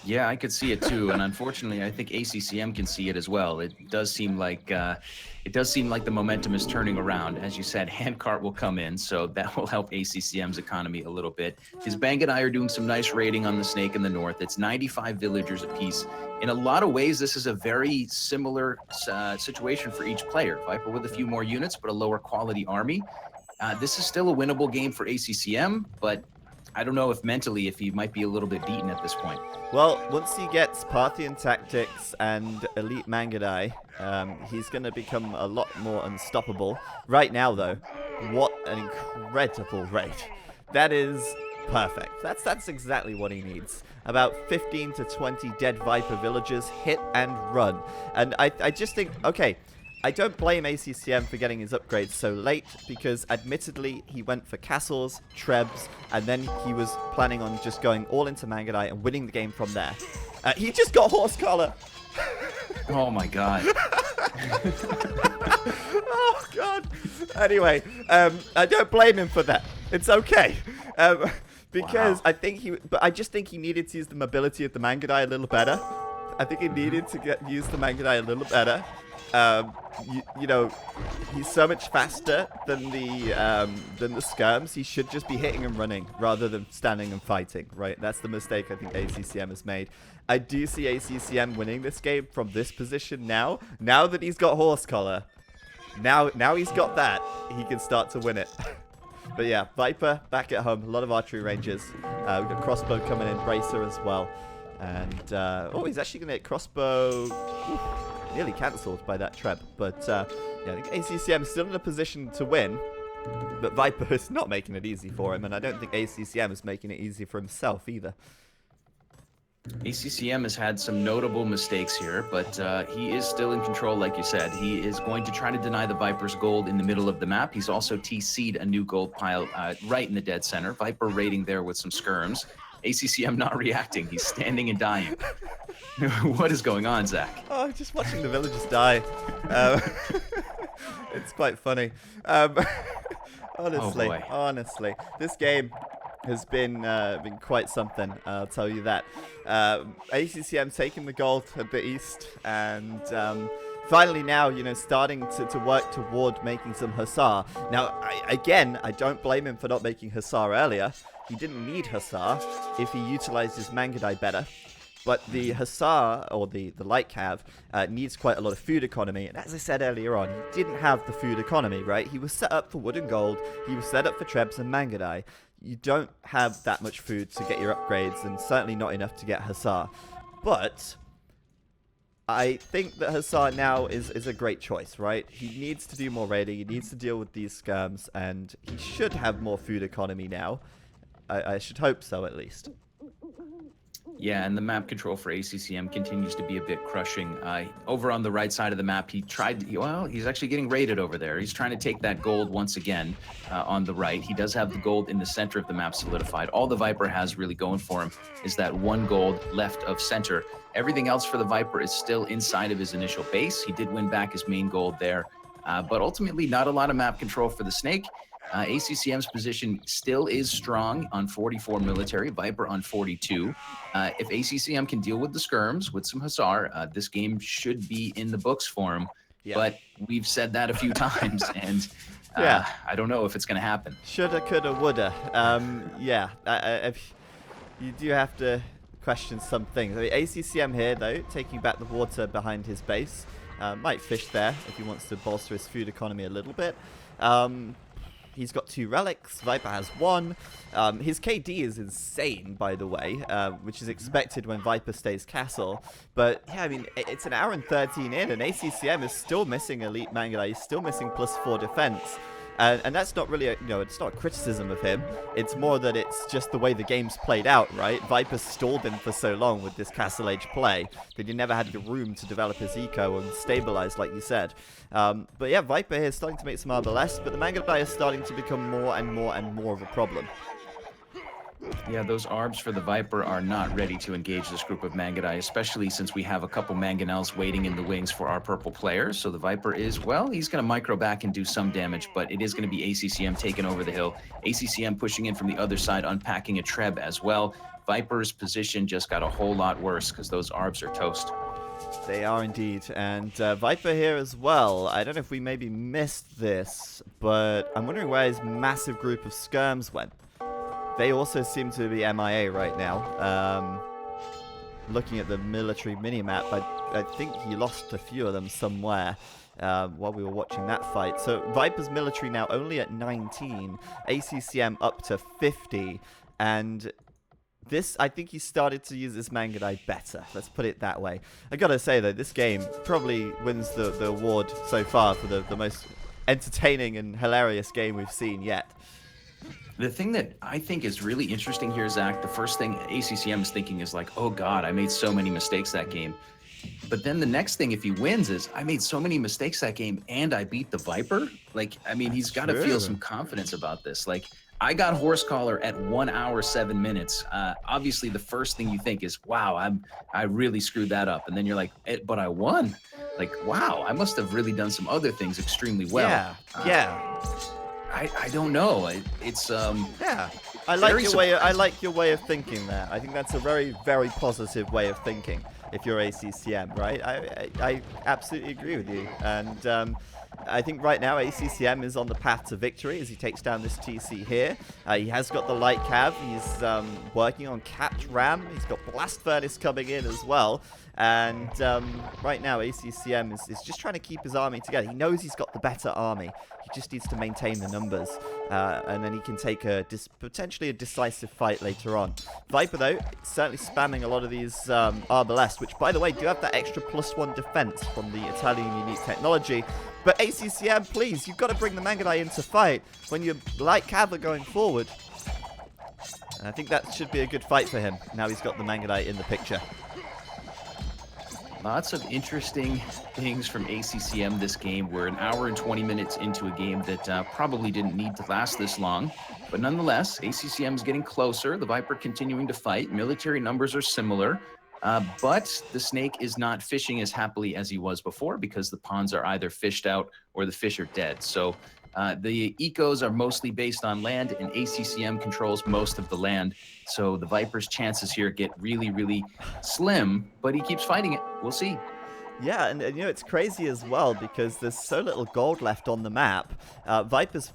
B: Yeah, I could see it too, and unfortunately, I think ACCM can see it as well. It does seem like the momentum is turning around. As you said, handcart will come in, so that will help ACCM's economy a little bit. His Bang and I are doing some nice raiding on the Snake in the north. It's 95 villagers apiece. In a lot of ways, this is a very similar situation for each player. Viper with a few more units, but a lower quality army. This is still a winnable game for ACCM, but I don't know if mentally, if he might be a little bit beaten at this point.
A: Well, once he gets Parthian tactics and elite Mangudai, he's going to become a lot more unstoppable. Right now, though, what an incredible raid. That is perfect. That's exactly what he needs. About 15 to 20 dead Viper villagers, hit and run. And I just think, okay, I don't blame ACCM for getting his upgrades so late, because admittedly he went for castles, trebs, and then he was planning on just going all into Mangudai and winning the game from there. He just got horse collar.
B: Oh my god.
A: Oh god. Anyway, I don't blame him for that. It's okay. Because wow. I just think he needed to use the mobility of the Mangudai a little better. I think he needed to use the Mangudai a little better. You know, he's so much faster than the skirms. He should just be hitting and running rather than standing and fighting, right? That's the mistake I think ACCM has made. I do see ACCM winning this game from this position now that he's got horse collar. Now he's got that, he can start to win it. But yeah, Viper back at home, a lot of archery ranges. We've got crossbow coming in, bracer as well. And, oh, he's actually going to hit crossbow. Oof, nearly cancelled by that treb. But, yeah, I think ACCM is still in a position to win. But Viper is not making it easy for him. And I don't think ACCM is making it easy for himself either.
B: ACCM has had some notable mistakes here, but he is still in control, like you said. He is going to try to deny the Vipers gold in the middle of the map. He's also TC'd a new gold pile right in the dead center. Viper raiding there with some skirms. ACCM not reacting. He's standing and dying. What is going on, Zach?
A: Oh, just watching the villagers die. It's quite funny. Honestly, honestly, this game has been quite something. I'll tell you that. ACCM taking the gold at the east, and finally now, you know, starting to work toward making some Hussar. Now, I don't blame him for not making Hussar earlier. He didn't need Hussar if he utilized his Mangadai better. But the Hussar, or the light cav, needs quite a lot of food economy. And as I said earlier on, he didn't have the food economy, right? He was set up for wood and gold. He was set up for trebs and Mangadai. You don't have that much food to get your upgrades, and certainly not enough to get Hussar. But I think that Hussar now is a great choice, right? He needs to do more raiding. He needs to deal with these skirms, and he should have more food economy now. I should hope so, at least.
B: Yeah, and the map control for ACCM continues to be a bit crushing. Over on the right side of the map, he's actually getting raided over there. He's trying to take that gold once again on the right. He does have the gold in the center of the map solidified. All the Viper has really going for him is that one gold left of center. Everything else for the Viper is still inside of his initial base. He did win back his main gold there, but ultimately not a lot of map control for the Snake. ACCM's position still is strong on 44 military, Viper on 42. If ACCM can deal with the skirms with some Hussar, this game should be in the books for him. Yeah. But we've said that a few times, and I don't know if it's going to happen.
A: Shoulda, coulda, woulda. You do have to question some things. I mean, ACCM here, though, taking back the water behind his base. Might fish there if he wants to bolster his food economy a little bit. He's got 2 relics. Viper has 1. His KD is insane, by the way, which is expected when Viper stays castle. But, yeah, I mean, it's an hour and 13 in, and ACCM is still missing Elite Mangadai. He's still missing +4 defense. And that's not really, it's not a criticism of him. It's more that it's just the way the game's played out, right? Viper stalled him for so long with this Castle Age play that he never had the room to develop his eco and stabilize, like you said. But yeah, Viper here is starting to make some Arbalest, but the Mangadai is starting to become more and more and more of a problem.
B: Yeah, those ARBs for the Viper are not ready to engage this group of Mangadai, especially since we have a couple Mangonels waiting in the wings for our purple players. So the Viper is, well, he's going to micro back and do some damage, but it is going to be ACCM taking over the hill. ACCM pushing in from the other side, unpacking a Treb as well. Viper's position just got a whole lot worse because those ARBs are toast.
A: They are indeed, and Viper here as well. I don't know if we maybe missed this, but I'm wondering where his massive group of skirms went. They also seem to be MIA right now. Looking at the military minimap, I think he lost a few of them somewhere while we were watching that fight. So Viper's military now only at 19, ACCM up to 50, and this, I think he started to use this Mangadai better. Let's put it that way. I gotta say though, this game probably wins the award so far for the most entertaining and hilarious game we've seen yet.
B: The thing that I think is really interesting here, Zach, the first thing ACCM is thinking is like, oh God, I made so many mistakes that game. But then the next thing, if he wins, is I made so many mistakes that game and I beat the Viper. Like, I mean, he's got to feel some confidence about this. Like, I got Horsecaller at 1 hour, 7 minutes. Obviously, the first thing you think is, wow, I really screwed that up. And then you're like, but I won. Like, wow, I must have really done some other things extremely well.
A: Yeah.
B: I don't know. It's
A: yeah. I like your way of thinking there. I think that's a very, very positive way of thinking. If you're ACCM, right? I absolutely agree with you. And I think right now ACCM is on the path to victory as he takes down this TC here. He has got the light cav. He's working on capped ram. He's got blast furnace coming in as well. And right now ACCM is just trying to keep his army together. He knows he's got the better army. He just needs to maintain the numbers. and then he can take potentially a decisive fight later on. Viper, though, certainly spamming a lot of these Arbalest, which, by the way, do have that extra +1 defense from the Italian unique technology. But ACCM, please, you've got to bring the Mangudai into fight when your light cav are going forward. And I think that should be a good fight for him. Now he's got the Mangudai in the picture.
B: Lots of interesting things from ACCM this game. We're an hour and 20 minutes into a game that probably didn't need to last this long. But nonetheless, ACCM is getting closer. The Viper continuing to fight. Military numbers are similar. But the Snake is not fishing as happily as he was before because the ponds are either fished out or the fish are dead. So the ecos are mostly based on land, and ACCM controls most of the land. So the Viper's chances here get really, really slim, but he keeps fighting it. We'll see.
A: Yeah, and you know, it's crazy as well because there's so little gold left on the map. Viper's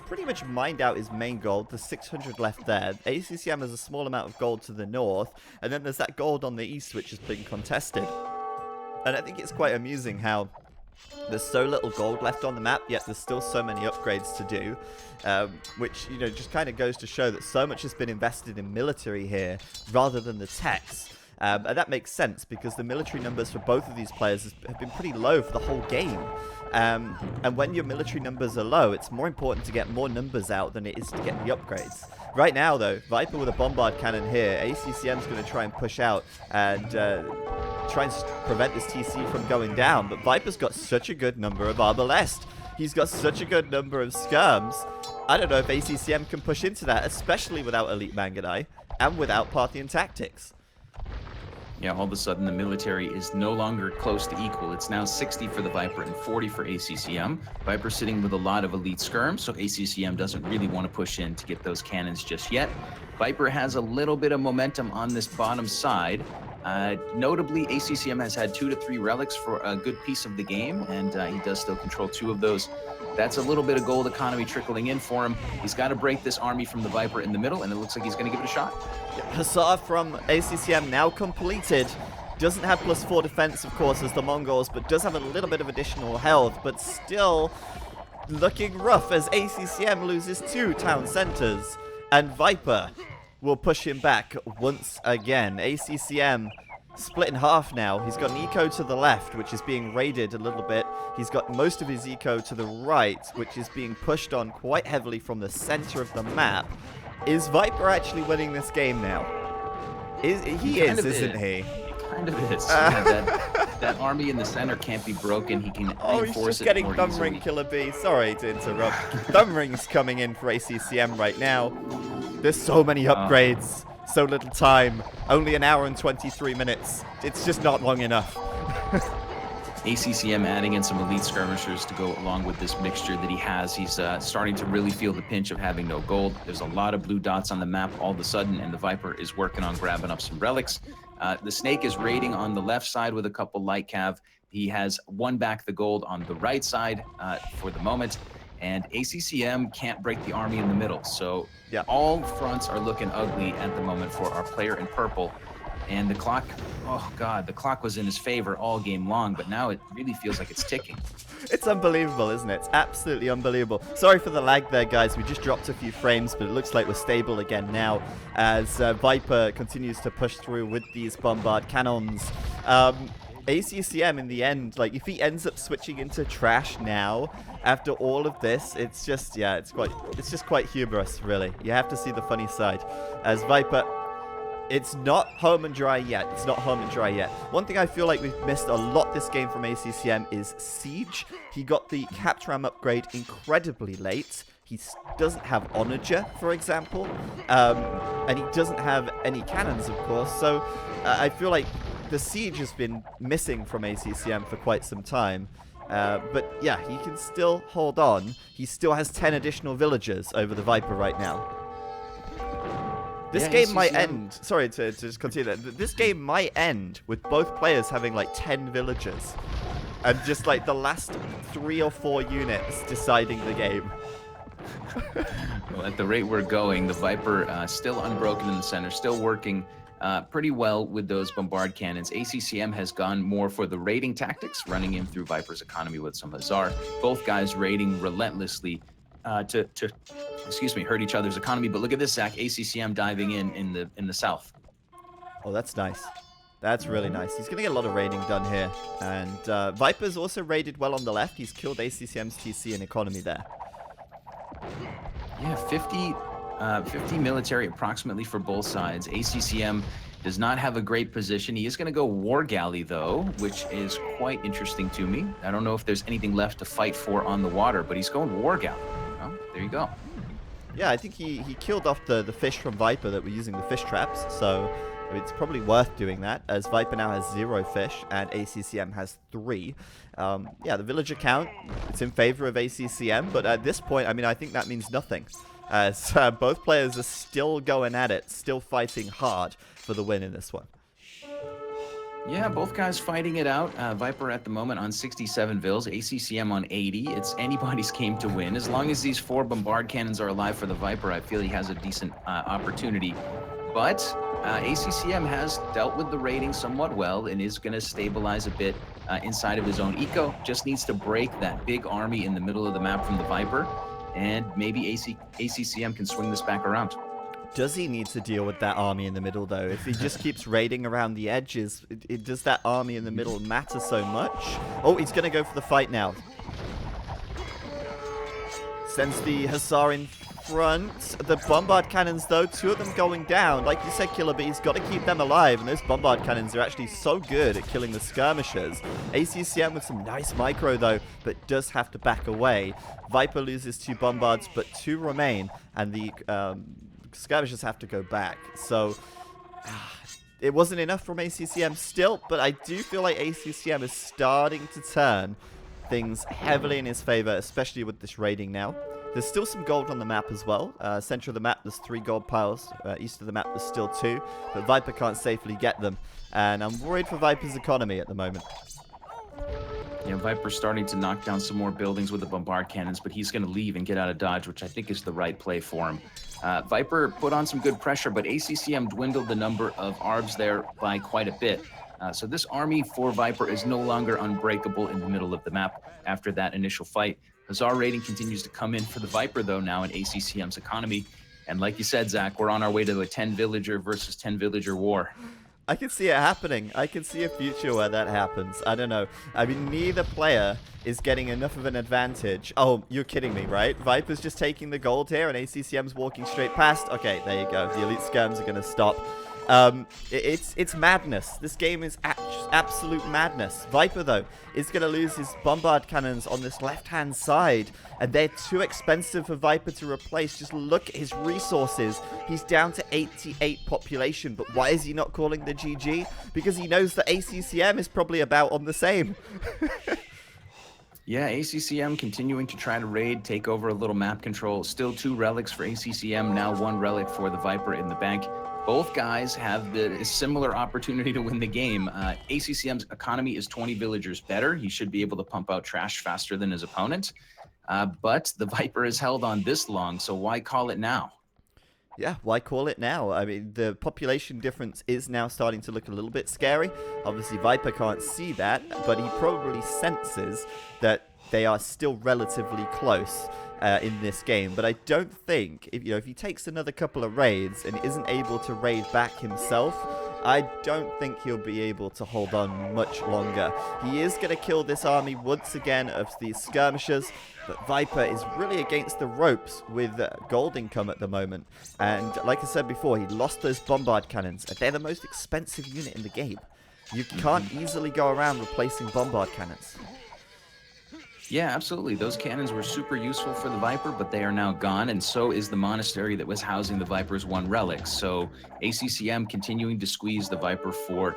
A: pretty much mined out his main gold. There's 600 left there. ACCM has a small amount of gold to the north, and then there's that gold on the east which has been contested. And I think it's quite amusing how there's so little gold left on the map, yet there's still so many upgrades to do, which, you know, just kind of goes to show that so much has been invested in military here rather than the techs. And that makes sense because the military numbers for both of these players have been pretty low for the whole game. And when your military numbers are low, it's more important to get more numbers out than it is to get the upgrades. Right now, though, Viper with a bombard cannon here. ACCM's going to try and push out and try and prevent this TC from going down. But Viper's got such a good number of Arbalest. He's got such a good number of skirms. I don't know if ACCM can push into that, especially without Elite Mangudai and without Parthian tactics.
B: Yeah, all of a sudden the military is no longer close to equal. It's now 60 for the Viper and 40 for ACCM. Viper sitting with a lot of elite skirms, so ACCM doesn't really want to push in to get those cannons just yet. Viper has a little bit of momentum on this bottom side. Notably, ACCM has had 2 to 3 relics for a good piece of the game, and he does still control 2 of those. That's a little bit of gold economy trickling in for him. He's got to break this army from the Viper in the middle, and it looks like he's going to give it a shot.
A: Hussar from ACCM now completed. Doesn't have +4 defense, of course, as the Mongols, but does have a little bit of additional health, but still looking rough as ACCM loses 2 town centers. And Viper will push him back once again. ACCM split in half now. He's got an eco to the left, which is being raided a little bit. He's got most of his eco to the right, which is being pushed on quite heavily from the center of the map. Is Viper actually winning this game now? He is, isn't he?
B: Kind of is. Yeah, that army in the center can't be broken. He can
A: he's just getting Thumbring Killer B. Sorry to interrupt. Thumbring's coming in for ACCM right now. There's so many upgrades. So little time. Only an hour and 23 minutes. It's just not long enough.
B: ACCM adding in some elite skirmishers to go along with this mixture that he has. He's starting to really feel the pinch of having no gold. There's a lot of blue dots on the map all of a sudden, and the Viper is working on grabbing up some relics. The Snake is raiding on the left side with a couple light cav. He has won back the gold on the right side for the moment. And ACCM can't break the army in the middle. So yeah, all fronts are looking ugly at the moment for our player in purple. And the clock, oh God, the clock was in his favor all game long, but now it really feels like it's ticking.
A: It's unbelievable, isn't it? It's absolutely unbelievable. Sorry for the lag there, guys. We just dropped a few frames, but it looks like we're stable again now as Viper continues to push through with these bombard cannons. ACCM in the end, like if he ends up switching into trash now after all of this, it's just, yeah, it's just quite hubris, really. You have to see the funny side as Viper. It's not home and dry yet. It's not home and dry yet. One thing I feel like we've missed a lot this game from ACCM is Siege. He got the Captram upgrade incredibly late. He doesn't have Onager, for example. And he doesn't have any cannons, of course. So I feel like the Siege has been missing from ACCM for quite some time. But yeah, he can still hold on. He still has 10 additional villagers over the Viper right now. This game might end. Sorry to just continue that. This game might end with both players having like 10 villagers. And just like the last 3 or 4 units deciding the game.
B: Well, at the rate we're going, the Viper still unbroken in the center, still working pretty well with those bombard cannons. ACCM has gone more for the raiding tactics, running in through Viper's economy with some Hussar. Both guys raiding relentlessly. to excuse me, hurt each other's economy. But look at this, Zach. ACCM diving in the south.
A: Oh, that's nice. That's really nice. He's going to get a lot of raiding done here. And Viper's also raided well on the left. He's killed ACCM's TC and economy there.
B: Yeah, 50 military approximately for both sides. ACCM does not have a great position. He is going to go War Galley, though, which is quite interesting to me. I don't know if there's anything left to fight for on the water, but he's going War Galley. Oh, there you go.
A: Yeah, I think he killed off the fish from Viper that were using the fish traps, so it's probably worth doing that, as Viper now has 0 fish and ACCM has 3. Yeah, the villager count, it's in favor of ACCM, but at this point, I mean, I think that means nothing, as both players are still going at it, still fighting hard for the win in this one.
B: Yeah, both guys fighting it out. Viper at the moment on 67 vills, ACCM on 80. It's anybody's game to win. As long as these 4 bombard cannons are alive for the Viper, I feel he has a decent opportunity. But ACCM has dealt with the raiding somewhat well and is going to stabilize a bit inside of his own eco. Just needs to break that big army in the middle of the map from the Viper, and maybe ACCM can swing this back around.
A: Does he need to deal with that army in the middle, though? If he just keeps raiding around the edges, does that army in the middle matter so much? Oh, he's going to go for the fight now. Sends the Hussar in front. The bombard cannons, though, 2 of them going down. Like you said, Killer, but he's got to keep them alive, and those bombard cannons are actually so good at killing the skirmishers. ACCM with some nice micro, though, but does have to back away. Viper loses 2 bombards, but 2 remain, and the skirmishers have to go back. So it wasn't enough from ACCM still, but I do feel like ACCM is starting to turn things heavily in his favor, especially with this raiding now. There's still some gold on the map as well. Center of the map, there's 3 gold piles. East of the map, there's still 2. But Viper can't safely get them. And I'm worried for Viper's economy at the moment.
B: Yeah, Viper's starting to knock down some more buildings with the bombard cannons, but he's going to leave and get out of dodge, which I think is the right play for him. Viper put on some good pressure, but ACCM dwindled the number of ARBs there by quite a bit. So this army for Viper is no longer unbreakable in the middle of the map after that initial fight. Hussar rating continues to come in for the Viper, though, now in ACCM's economy. And like you said, Zach, we're on our way to a 10-villager versus 10-villager war.
A: I can see it happening. I can see a future where that happens. I don't know. I mean, neither player is getting enough of an advantage. Oh, you're kidding me, right? Viper's just taking the gold here, and ACCM's walking straight past. Okay, there you go. The elite skirms are going to stop. It's madness. This game is absolute madness. Viper, though, is going to lose his bombard cannons on this left-hand side, and they're too expensive for Viper to replace. Just look at his resources. He's down to 88 population, but why is he not calling the GG? Because he knows that ACCM is probably about on the same.
B: Yeah, ACCM continuing to try to raid, take over a little map control. Still 2 relics for ACCM, now 1 relic for the Viper in the bank. Both guys have the similar opportunity to win the game. ACCM's economy is 20 villagers better. He should be able to pump out trash faster than his opponent. But the Viper is held on this long, so why call it now?
A: Yeah, why call it now? I mean, the population difference is now starting to look a little bit scary. Obviously, Viper can't see that, but he probably senses that they are still relatively close in this game. But I don't think, if he takes another couple of raids and isn't able to raid back himself, I don't think he'll be able to hold on much longer. He is going to kill this army once again of these skirmishers, but Viper is really against the ropes with gold income at the moment. And like I said before, he lost those bombard cannons. They're the most expensive unit in the game. You can't easily go around replacing bombard cannons.
B: Yeah, absolutely. Those cannons were super useful for the Viper, but they are now gone, and so is the monastery that was housing the Viper's 1 relic. So ACCM continuing to squeeze the Viper for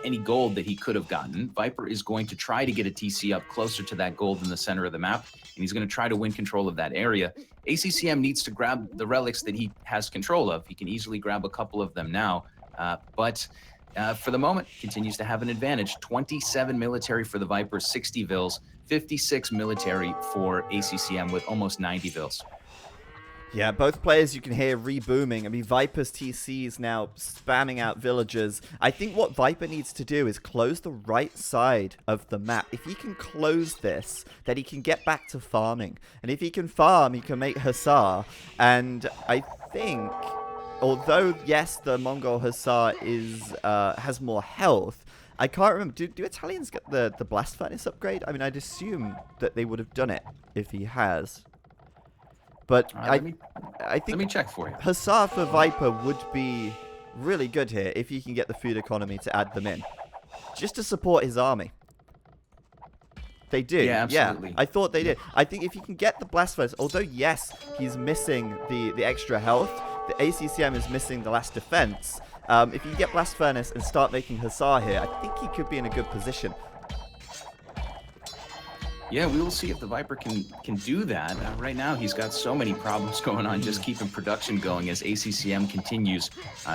B: any gold that he could have gotten. Viper is going to try to get a TC up closer to that gold in the center of the map, and he's going to try to win control of that area. ACCM needs to grab the relics that he has control of. He can easily grab a couple of them now, but for the moment, continues to have an advantage. 27 military for the Viper, 60 vills. 56 military for ACCM with almost 90 vills.
A: Yeah, both players you can hear rebooming. I mean, Viper's TC is now spamming out villagers. I think what Viper needs to do is close the right side of the map. If he can close this, then he can get back to farming. And if he can farm, he can make Hussar. And I think, although, yes, the Mongol Hussar has more health, I can't remember. Do Italians get the Blast Furnace upgrade? I mean, I'd assume that they would have done it if he has. But I think
B: let me check for you.
A: Hussar for Viper would be really good here if he can get the food economy to add them in. Just to support his army. They do.
B: Yeah, absolutely.
A: Yeah, I thought they did. I think if he can get the Blast Furnace, although, yes, he's missing the extra health, the ACCM is missing the last defense. If you get Blast Furnace and start making Hussar here, I think he could be in a good position.
B: Yeah, we will see if the Viper can do that. Right now, he's got so many problems going on just keeping production going as ACCM continues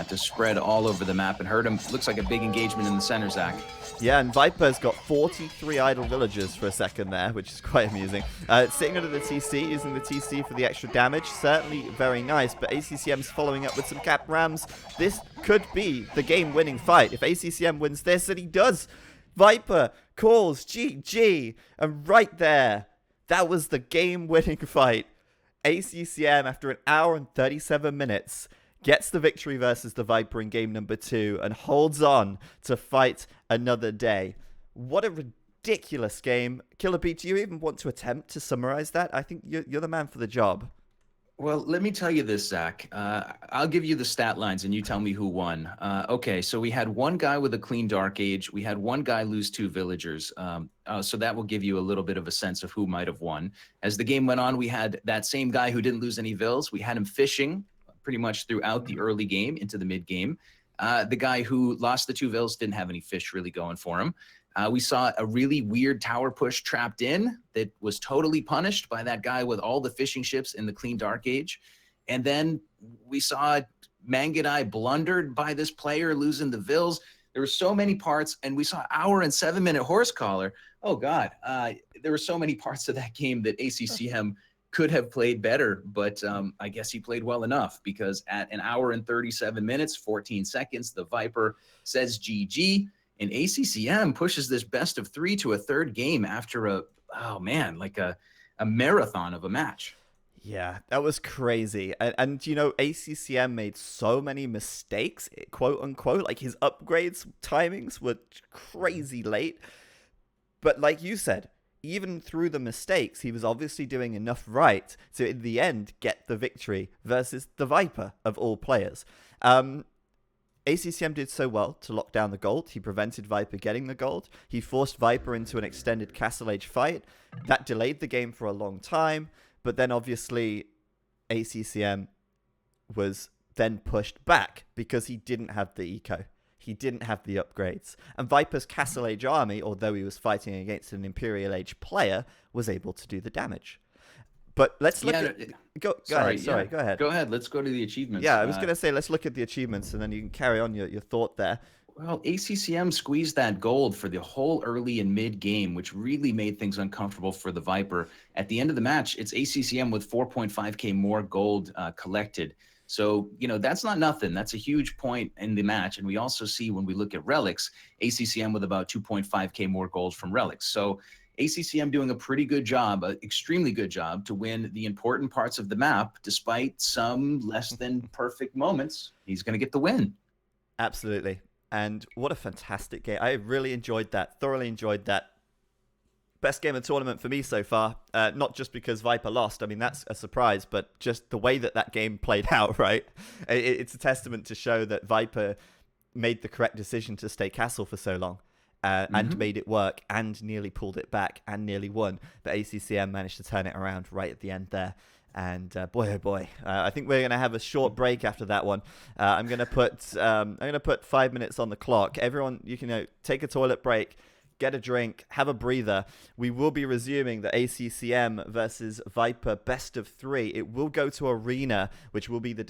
B: to spread all over the map and hurt him. Looks like a big engagement in the center, Zach.
A: Yeah, and Viper's got 43 idle villagers for a second there, which is quite amusing. Sitting under the TC, using the TC for the extra damage. Certainly very nice, but ACCM's following up with some cap rams. This could be the game-winning fight. If ACCM wins this, and he does, Viper calls GG, and right there, that was the game-winning fight. ACCM, after an hour and 37 minutes, gets the victory versus the Viper in game number 2 and holds on to fight another day. What a ridiculous game. Killer Pete, do you even want to attempt to summarize that? I think you're the man for the job.
B: Well, let me tell you this, Zach. I'll give you the stat lines and you tell me who won. Okay, so we had one guy with a clean Dark Age. We had one guy lose 2 villagers. So that will give you a little bit of a sense of who might have won. As the game went on, we had that same guy who didn't lose any vills. We had him fishing pretty much throughout the early game into the mid game. The guy who lost the 2 vills didn't have any fish really going for him. We saw a really weird tower push trapped in that was totally punished by that guy with all the fishing ships in the clean Dark Age. And then we saw Mangadai blundered by this player losing the vills. There were so many parts, and we saw hour and 7-minute horse collar. Oh God, there were so many parts of that game that ACCM could have played better, but I guess he played well enough because at an hour and 37 minutes, 14 seconds, the Viper says GG. And ACCM pushes this best of 3 to a third game after a marathon of a match.
A: Yeah, that was crazy. And you know, ACCM made so many mistakes, quote unquote. Like his upgrades timings were crazy late. But like you said, even through the mistakes, he was obviously doing enough right to, in the end, get the victory versus the Viper of all players. ACCM did so well to lock down the gold. He prevented Viper getting the gold. He forced Viper into an extended Castle Age fight. That delayed the game for a long time. But then obviously ACCM was then pushed back because he didn't have the eco. He didn't have the upgrades. And Viper's Castle Age army, although he was fighting against an Imperial Age player, was able to do the damage. But let's look at... Go ahead.
B: Go ahead. Let's go to the achievements.
A: Yeah, I was going to say, let's look at the achievements, and then you can carry on your thought there.
B: Well, ACCM squeezed that gold for the whole early and mid game, which really made things uncomfortable for the Viper. At the end of the match, it's ACCM with 4.5k more gold collected. So, you know, that's not nothing. That's a huge point in the match. And we also see when we look at relics, ACCM with about 2.5k more gold from relics. So ACCM doing a pretty good job, an extremely good job to win the important parts of the map, despite some less than perfect moments. He's going to get the win.
A: Absolutely. And what a fantastic game. I really enjoyed that, thoroughly enjoyed that. Best game of the tournament for me so far. Not just because Viper lost. I mean, that's a surprise, but just the way that game played out, right? It's a testament to show that Viper made the correct decision to stay castle for so long. And made it work and nearly pulled it back and nearly won. But ACCM managed to turn it around right at the end there. And boy, oh boy, I think we're gonna have a short break after that one. I'm gonna put 5 minutes on the clock. Everyone, you can take a toilet break, get a drink, have a breather. We will be resuming the ACCM versus Viper best of 3. It will go to Arena, which will be the